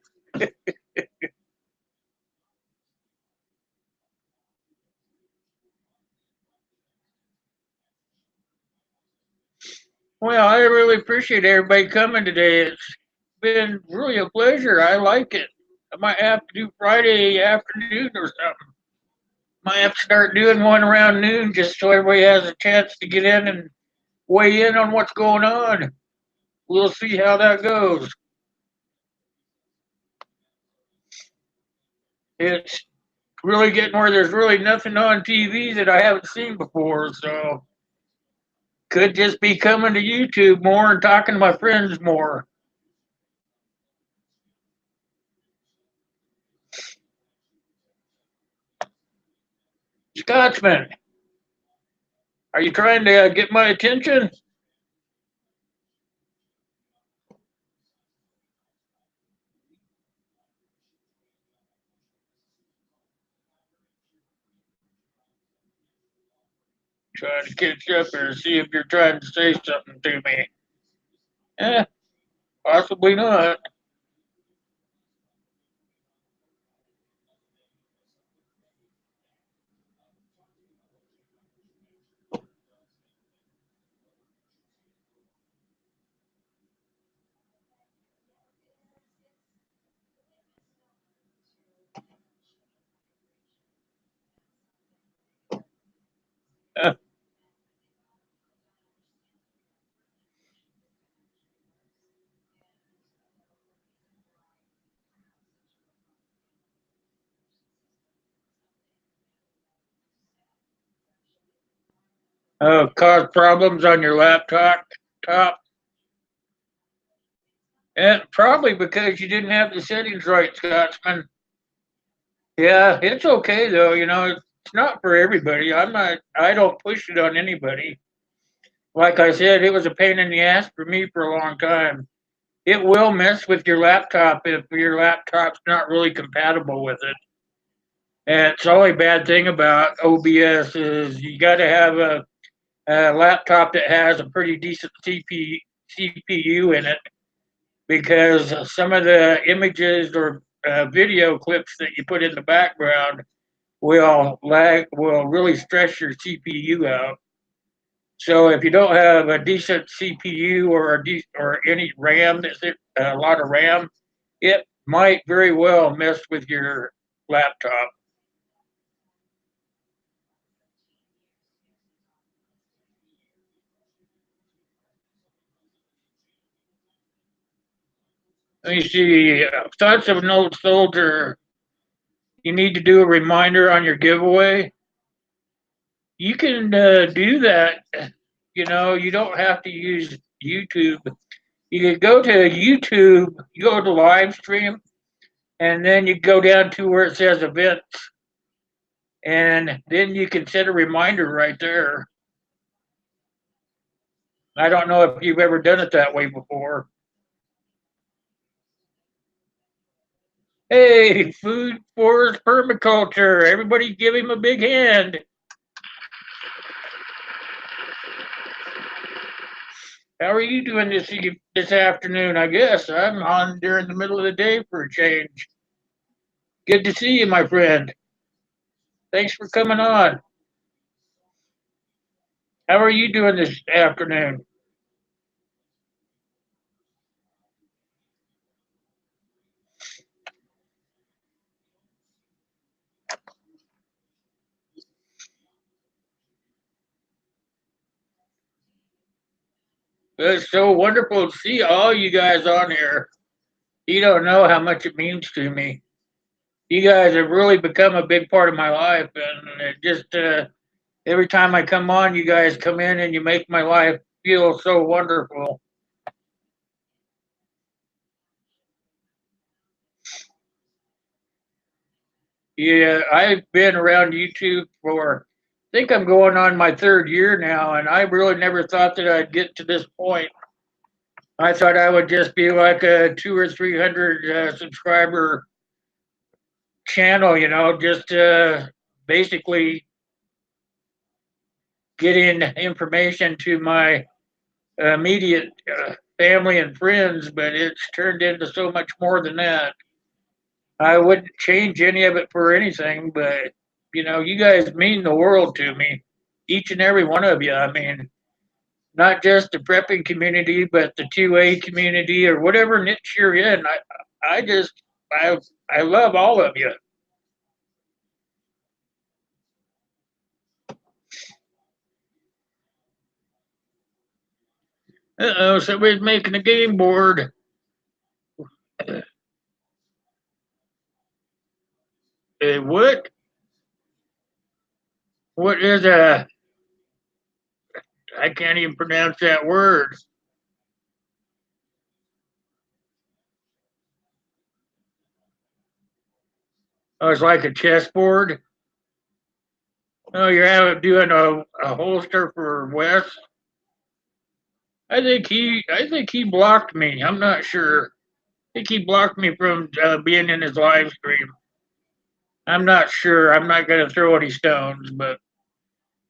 S1: Well, I really appreciate everybody coming today. It's been really a pleasure. I like it. I might have to do Friday afternoon or something. Might have to start doing one around noon just so everybody has a chance to get in and weigh in on what's going on. We'll see how that goes. It's really getting where there's really nothing on TV that I haven't seen before, so could just be coming to YouTube more and talking to my friends more. Scotsman, are you trying to get my attention? Trying to catch up here, see if you're trying to say something to me. Eh, possibly not. Eh, cause problems on your laptop. Top. Probably because you didn't have the settings right, Scotsman. Yeah, it's okay though. You know, it's not for everybody. I'm not. I don't push it on anybody. Like I said, it was a pain in the ass for me for a long time. It will mess with your laptop if your laptop's not really compatible with it. And it's the only bad thing about OBS is you got to have a laptop that has a pretty decent CPU in it because some of the images or video clips that you put in the background will really stress your CPU out. So if you don't have a decent CPU or any RAM that's a lot of RAM, it might very well mess with your laptop. Let me see. Thoughts of an old soldier. You need to do a reminder on your giveaway. You can do that. You know, you don't have to use YouTube. You could go to YouTube, you go to live stream, and then you go down to where it says events, and then you can set a reminder right there. I don't know if you've ever done it that way before. Hey, food forest permaculture. Everybody give him a big hand. How are you doing this afternoon? I guess I'm on during the middle of the day for a change. Good to see you, my friend. Thanks for coming on. How are you doing this afternoon? It's so wonderful to see all you guys on here. You don't know how much it means to me. You guys have really become a big part of my life, and it just every time I come on, you guys come in and you make my life feel so wonderful. Yeah, I've been around YouTube for, I think I'm going on my third year now, and I really never thought that I'd get to this point. I thought I would just be like a two or three hundred subscriber channel, you know, just basically getting information to my immediate family and friends, but it's turned into so much more than that. I wouldn't change any of it for anything, but you know, you guys mean the world to me, each and every one of you. I mean, not just the prepping community, but the 2A community or whatever niche you're in. I just, I, I love all of you. Uh-oh, somebody's making a game board. What? What is a? I can't even pronounce that word. Oh, it's like a chessboard. Oh, you're having doing a holster for Wes. I think he blocked me. I'm not sure. I think he blocked me from being in his live stream. I'm not sure. I'm not going to throw any stones, but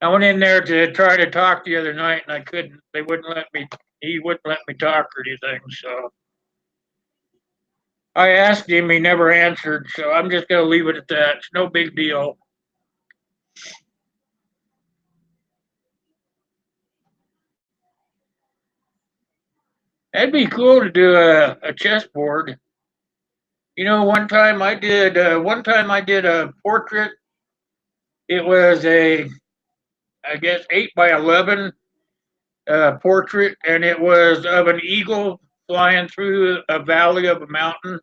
S1: I went in there to try to talk the other night and I couldn't. They wouldn't let me. He wouldn't let me talk or anything. So I asked him. He never answered. So I'm just gonna leave it at that. It's no big deal. That'd be cool to do a chessboard. You know, one time I did. One time I did a portrait. It was a, I guess, 8 by 11 portrait, and it was of an eagle flying through a valley of a mountain.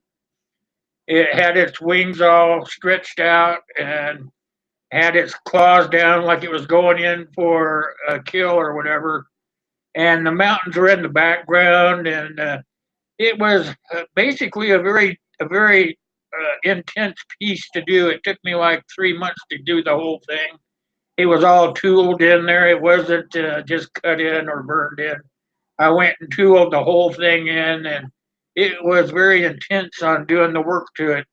S1: It had its wings all stretched out and had its claws down like it was going in for a kill or whatever. And the mountains were in the background, and it was basically a very intense piece to do. It took me like 3 months to do the whole thing. It was all tooled in there. It wasn't just cut in or burned in. I went and tooled the whole thing in, and it was very intense on doing the work to it.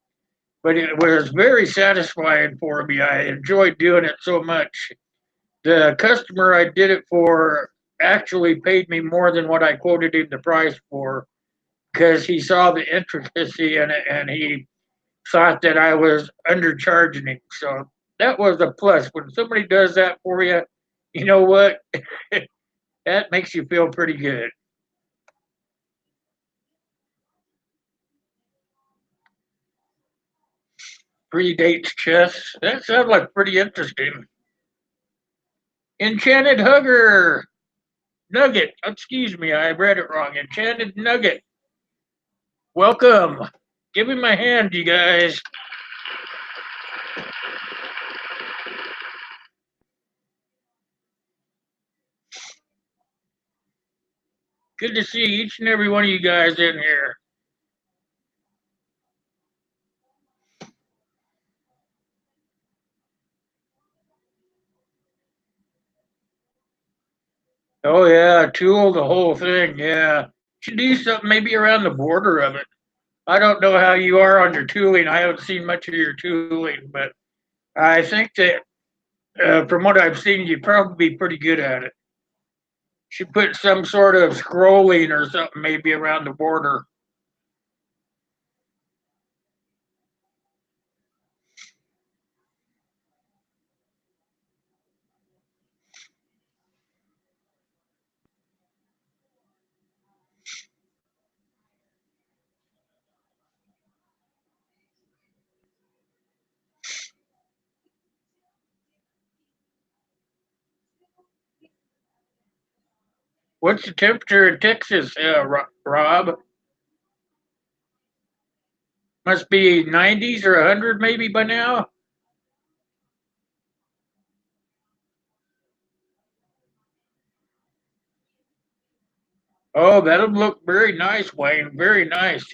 S1: But it was very satisfying for me. I enjoyed doing it so much. The customer I did it for actually paid me more than what I quoted him the price for because he saw the intricacy in it and he thought that I was undercharging him. So that was a plus. When somebody does that for you, you know what? That makes you feel pretty good. Predates chess. That sounds like pretty interesting. Enchanted Hugger Nugget. Excuse me, I read it wrong. Enchanted Nugget. Welcome. Give me my hand, you guys. Good to see each and every one of you guys in here. Oh yeah, tool the whole thing. Yeah, should do something maybe around the border of it. I don't know how you are on your tooling. I haven't seen much of your tooling, but I think that from what I've seen, you'd probably be pretty good at it. Should put some sort of scrolling or something maybe around the border. What's the temperature in Texas, Rob? Must be 90s or 100 maybe by now. Oh, that'll look very nice, Wayne. Very nice.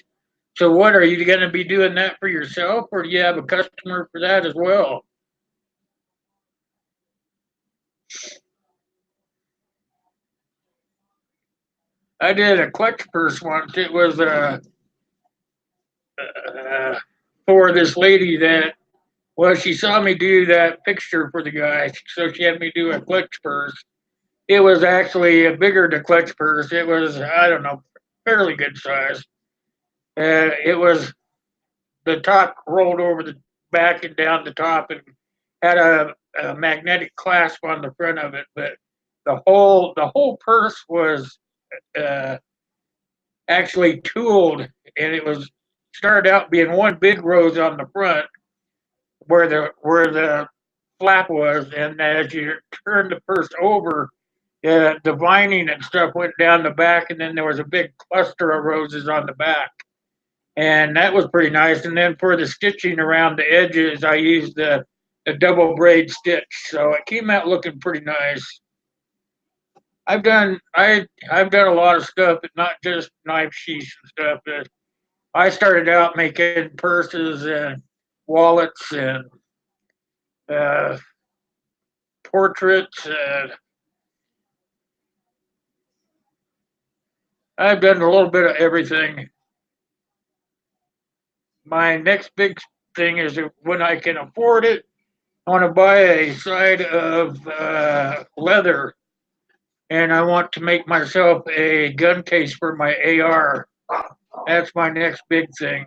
S1: So, what are you going to be doing that for yourself, or do you have a customer for that as well? I did a clutch purse once. It was uh, for this lady that, well, she saw me do that picture for the guy, so she had me do a clutch purse. It was actually a bigger than clutch purse. It was, I don't know, fairly good size. It was the top rolled over the back and down the top and had a magnetic clasp on the front of it. But the whole purse was uh, actually tooled, and it was started out being one big rose on the front where the flap was, and as you turned the purse over, the vining and stuff went down the back, and then there was a big cluster of roses on the back, and that was pretty nice. And then for the stitching around the edges, I used the double braid stitch, so it came out looking pretty nice. I've done a lot of stuff, but not just knife sheaths and stuff. I started out making purses and wallets and uh, portraits. I've done a little bit of everything. My next big thing is when I can afford it. I want to buy a side of leather, and I want to make myself a gun case for my AR. That's my next big thing.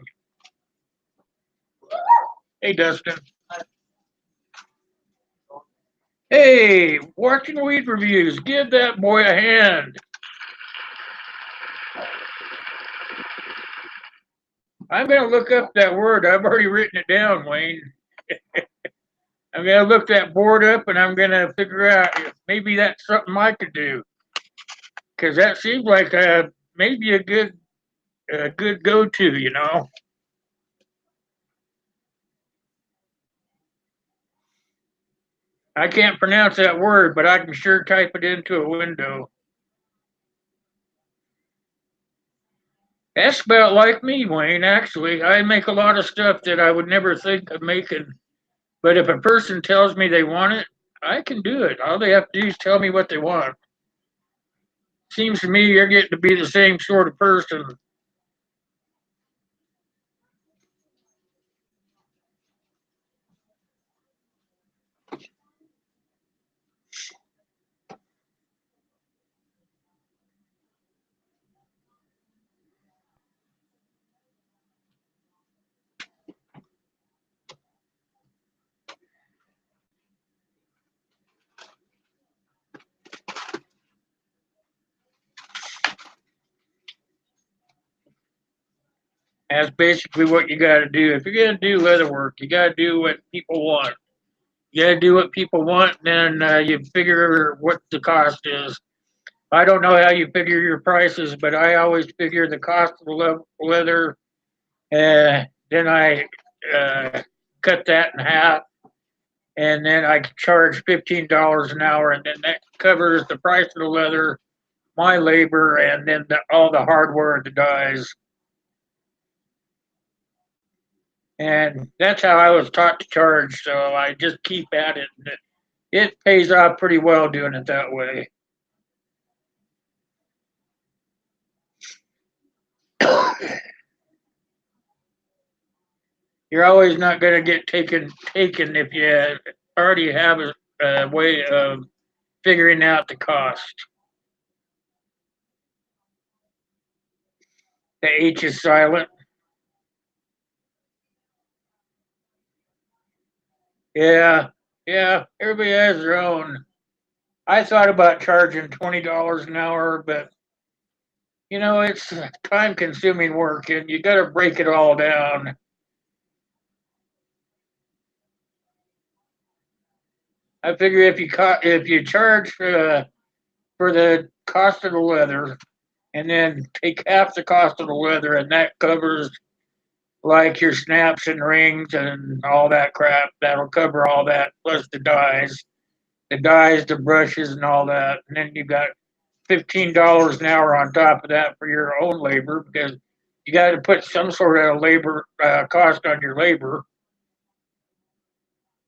S1: Hey, Dustin. Hey, watching weed reviews. Give that boy a hand. I'm going to look up that word. I've already written it down, Wayne. I'm going to look that board up and I'm going to figure out if maybe that's something I could do. Because that seems like maybe a good go to, you know. I can't pronounce that word, but I can sure type it into a window. That's about like me, Wayne, actually. I make a lot of stuff that I would never think of making. But if a person tells me they want it, I can do it. All they have to do is tell me what they want. Seems to me you're getting to be the same sort of person. That's basically what you got to do. If you're going to do leather work, you got to do what people want. You got to do what people want, and then you figure what the cost is. I don't know how you figure your prices, but I always figure the cost of the leather. Then I cut that in half, and then I charge $15 an hour, and then that covers the price of the leather, my labor, and then all the hardware, the dyes. And that's how I was taught to charge. So I just keep at it. And it pays off pretty well doing it that way. You're always not going to get taken if you already have a way of figuring out the cost. The H is silent. Yeah, yeah. Everybody has their own. I thought about charging $20 an hour, but it's time consuming work and you got to break it all down. I figure if you charge for the cost of the leather and then take half the cost of the leather and that covers like your snaps and rings and all that crap, that'll cover all that plus the dyes, the brushes and all that. And then you got $15 an hour on top of that for your own labor because you got to put some sort of labor cost on your labor.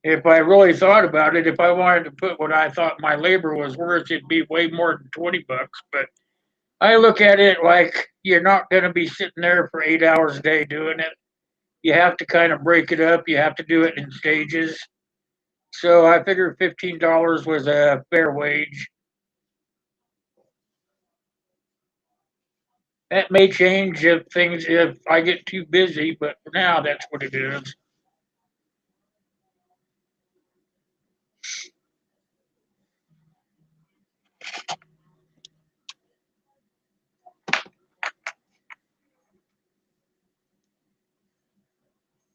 S1: If I really thought about it, if I wanted to put what I thought my labor was worth, it'd be way more than $20. But I look at it like you're not going to be sitting there for 8 hours a day doing it. You have to kind of break it up. You have to do it in stages. So I figured $15 was a fair wage. That may change if I get too busy, but for now that's what it is.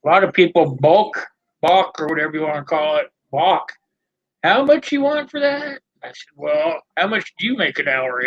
S1: A lot of people balk or whatever you want to call it, balk. How much you want for that? I said, well, how much do you make an hour?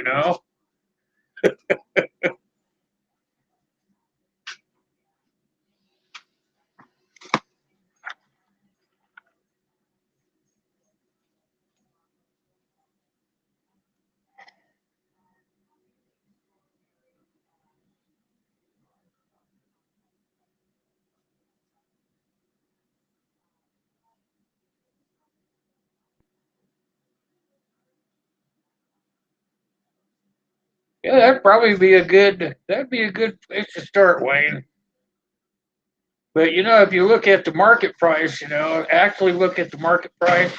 S1: Yeah, that'd be a good place to start, Wayne. But if you look at the market price, actually look at the market price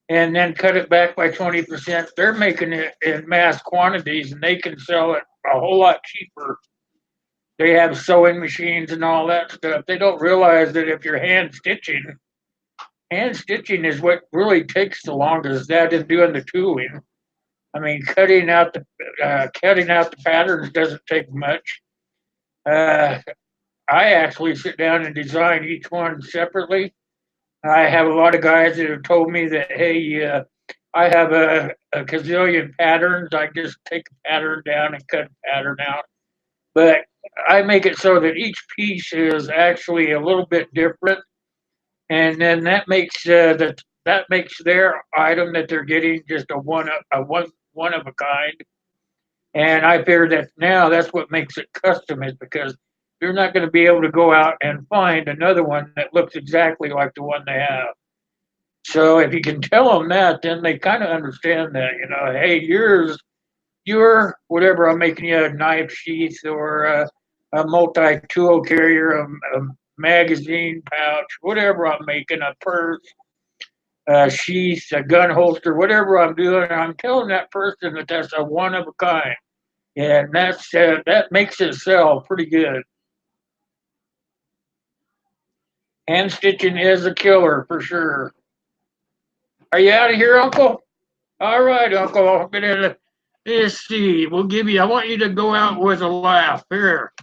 S1: and then cut it back by 20%, they're making it in mass quantities and they can sell it a whole lot cheaper. They have sewing machines and all that stuff. They don't realize that if you're hand stitching is what really takes the longest. That is doing the tooling. I mean, cutting out the patterns doesn't take much. Uh, I actually sit down and design each one separately. I have a lot of guys that have told me that, hey, I have a gazillion patterns. I just take a pattern down and cut a pattern out. But I make it so that each piece is actually a little bit different, and then that makes their item that they're getting just one of a kind. And I figure that now that's what makes it custom is because you're not going to be able to go out and find another one that looks exactly like the one they have. So if you can tell them that, then they kind of understand that, hey, your whatever I'm making you a knife sheath or a multi tool carrier, a magazine pouch, whatever I'm making, a purse, a sheath, a gun holster, whatever I'm doing, I'm telling that person that that's a one of a kind. And that makes it sell pretty good. Hand stitching is a killer for sure. Are you out of here, Uncle? All right, Uncle. I'll get in. Let's see. We'll give you. I want you to go out with a laugh. Here.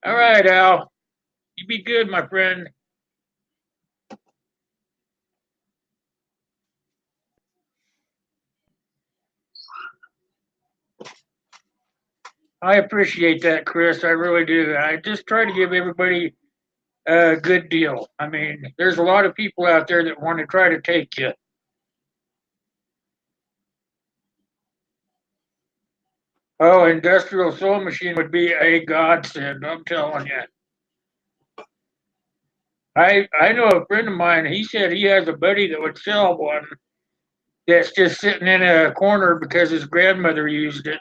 S1: All right, Al. You be good, my friend. I appreciate that, Chris. I really do. I just try to give everybody a good deal. I mean, there's a lot of people out there that want to try to take you. Oh, industrial sewing machine would be a godsend. I'm telling you. I know a friend of mine. He said he has a buddy that would sell one that's just sitting in a corner because his grandmother used it.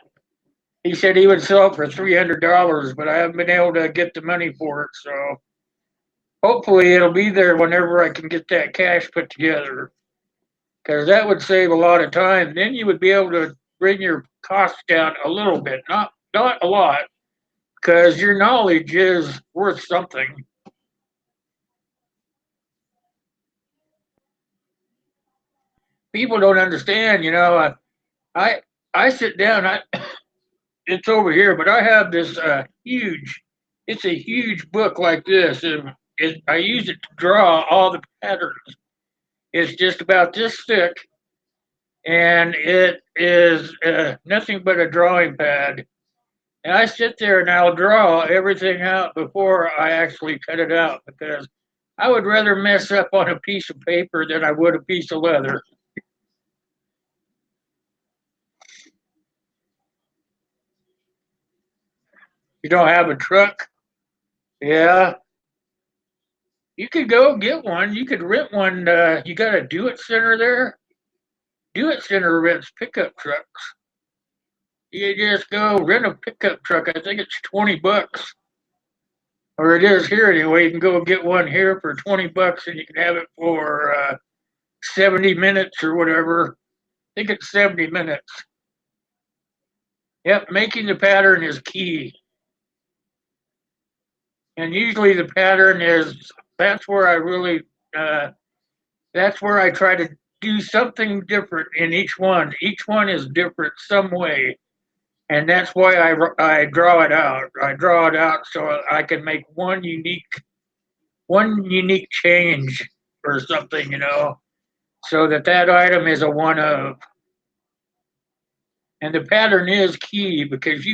S1: He said he would sell it for $300, but I haven't been able to get the money for it. So hopefully it'll be there whenever I can get that cash put together, because that would save a lot of time. Then you would be able to bring your costs down a little bit, not a lot, because your knowledge is worth something. People don't understand, I I sit down. It's over here, but I have this huge. It's a huge book like this, and I use it to draw all the patterns. It's just about this thick, and it is nothing but a drawing pad. And I sit there and I'll draw everything out before I actually cut it out because I would rather mess up on a piece of paper than I would a piece of leather. You don't have a truck? Yeah. You could go get one. You could rent one. You got a Do It Center there? Do It Center rents pickup trucks. You just go rent a pickup truck. I think it's $20, or it is here anyway. You can go get one here for $20, and you can have it for 70 minutes or whatever. I think it's 70 minutes. Yep, making the pattern is key, and usually the pattern is that's where I really that's where I try to do something different in each one. Each one is different some way, and that's why I draw it out. I draw it out so I can make one unique change or something, so that item is a one of. And the pattern is key because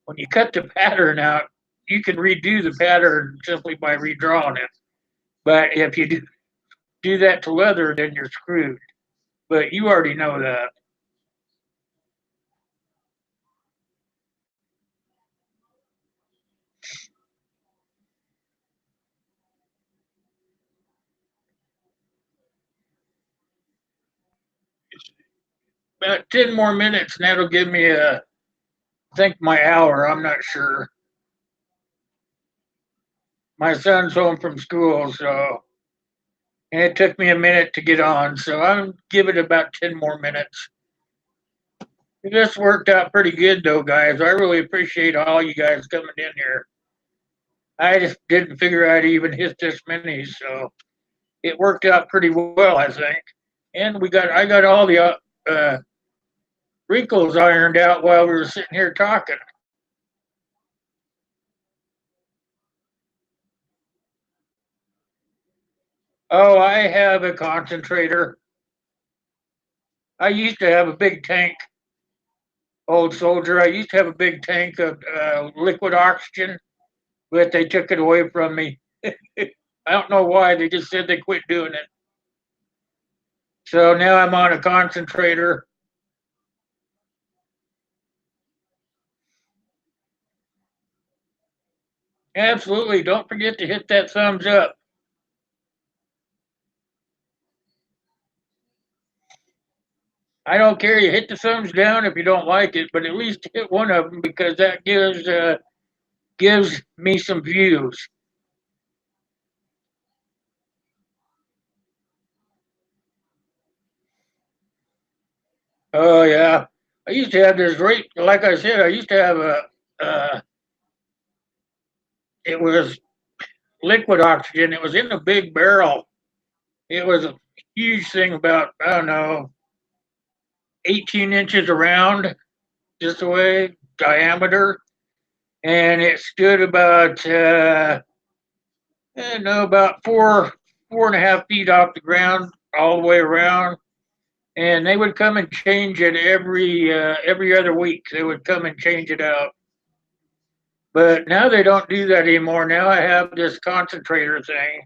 S1: when you cut the pattern out, you can redo the pattern simply by redrawing it. But if you do that to leather, then you're screwed. But you already know that. About 10 more minutes, and that'll give me think my hour. I'm not sure. My son's home from school, so and it took me a minute to get on. So I'll give it about 10 more minutes. This worked out pretty good, though, guys. I really appreciate all you guys coming in here. I just didn't figure I'd even hit this many, so it worked out pretty well, I think. And I got all the uh, wrinkles ironed out while we were sitting here talking. Oh, I have a concentrator. I used to have a big tank, old soldier. I used to have a big tank of liquid oxygen, but they took it away from me. I don't know why. They just said they quit doing it. So now I'm on a concentrator. Absolutely. Don't forget to hit that thumbs up. I don't care. You hit the thumbs down if you don't like it, but at least hit one of them because that gives me some views. Oh yeah, I used to have this rate. Like I said, I used to have a. It was liquid oxygen. It was in a big barrel. It was a huge thing, about I don't know, 18 inches around, just away diameter, and it stood about I don't know, about 4.5 feet off the ground all the way around. And they would come and change it every other week. They would come and change it out. But now they don't do that anymore. Now I have this concentrator thing.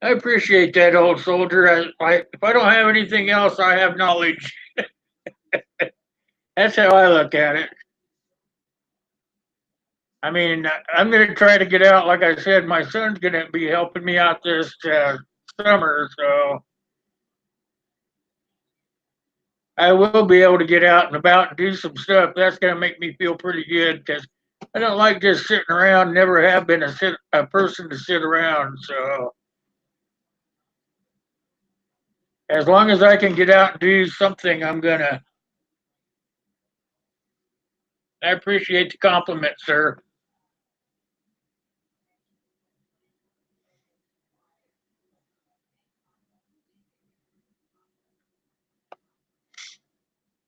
S1: I appreciate that, old soldier. If I don't have anything else, I have knowledge. That's how I look at it. I mean, I'm going to try to get out. Like I said, my son's going to be helping me out this summer, so I will be able to get out and about and do some stuff. That's going to make me feel pretty good because I don't like just sitting around. Never have been a person to sit around. So as long as I can get out and do something, I'm gonna. I appreciate the compliment, sir.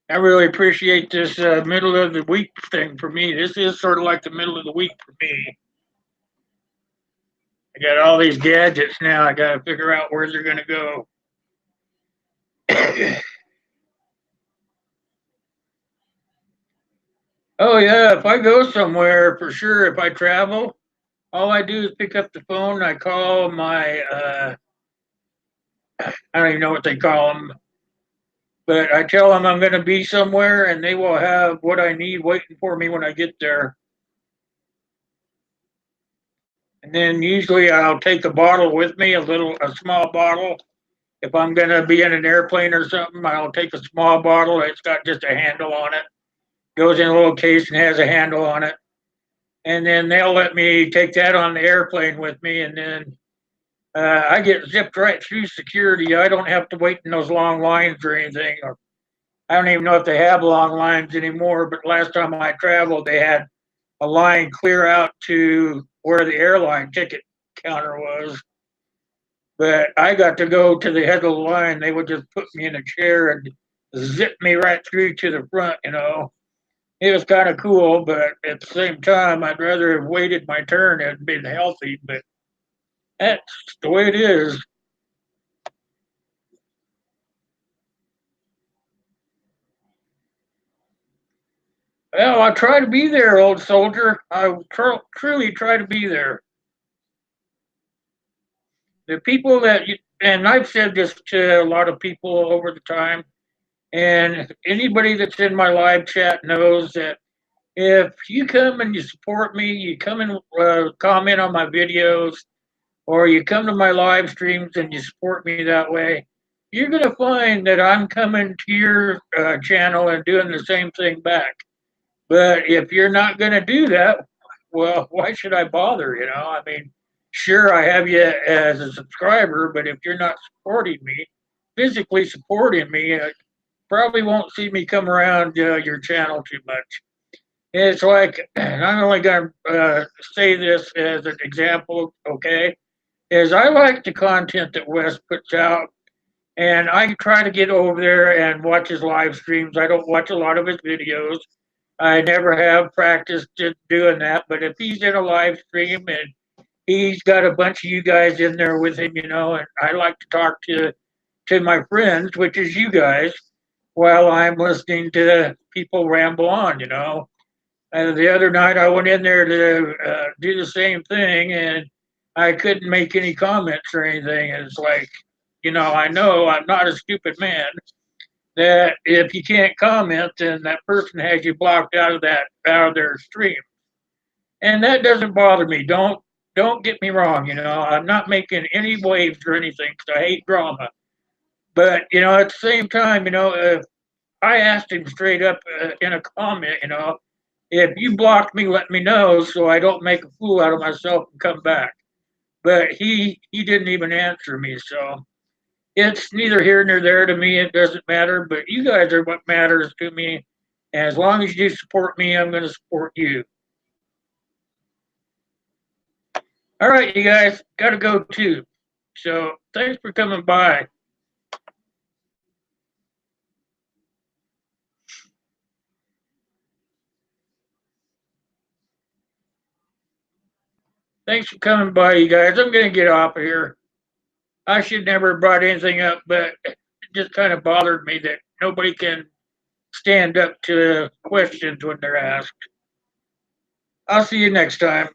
S1: I really appreciate this middle of the week thing for me. This is sort of like the middle of the week for me. I got all these gadgets now. I got to figure out where they're going to go. Oh yeah, if I go somewhere for sure, if I travel, all I do is pick up the phone. I call my I don't even know what they call them, but I tell them I'm going to be somewhere, and they will have what I need waiting for me when I get there. And then usually I'll take a bottle with me, a small bottle. If I'm going to be in an airplane or something, I'll take a small bottle. It's got just a handle on it. Goes in a little case and has a handle on it. And then they'll let me take that on the airplane with me, and then I get zipped right through security. I don't have to wait in those long lines or anything. Or I don't even know if they have long lines anymore. But last time I traveled, they had a line clear out to where the airline ticket counter was. But I got to go to the head of the line. They would just put me in a chair and zip me right through to the front. It was kind of cool, but at the same time, I'd rather have waited my turn and been healthy. But that's the way it is. Well, I try to be there, old soldier. I truly try to be there. The people and I've said this to a lot of people over the time, and anybody that's in my live chat knows that if you come and you support me, you come and comment on my videos, or you come to my live streams and you support me that way, you're going to find that I'm coming to your channel and doing the same thing back. But if you're not going to do that, well, why should I bother? I mean, sure, I have you as a subscriber, but if you're not supporting me, physically supporting me, probably won't see me come around your channel too much. It's like, I'm only going to say this as an example, okay? Is I like the content that Wes puts out, and I try to get over there and watch his live streams. I don't watch a lot of his videos. I never have practiced just doing that, but if he's in a live stream and he's got a bunch of you guys in there with him, and I like to talk to my friends, which is you guys, while I'm listening to people ramble on. And the other night I went in there to do the same thing, and I couldn't make any comments or anything. And it's like, I know I'm not a stupid man. That if you can't comment, then that person has you blocked out of their stream, and that doesn't bother me. Don't get me wrong. I'm not making any waves or anything because I hate drama. But at the same time, I asked him straight up in a comment, if you blocked me, let me know so I don't make a fool out of myself and come back. But he didn't even answer me, so it's neither here nor there to me. It doesn't matter. But you guys are what matters to me. And as long as you support me, I'm going to support you. All right, you guys, got to go too. So thanks for coming by. Thanks for coming by, you guys. I'm going to get off of here. I should never have brought anything up, but it just kind of bothered me that nobody can stand up to questions when they're asked. I'll see you next time.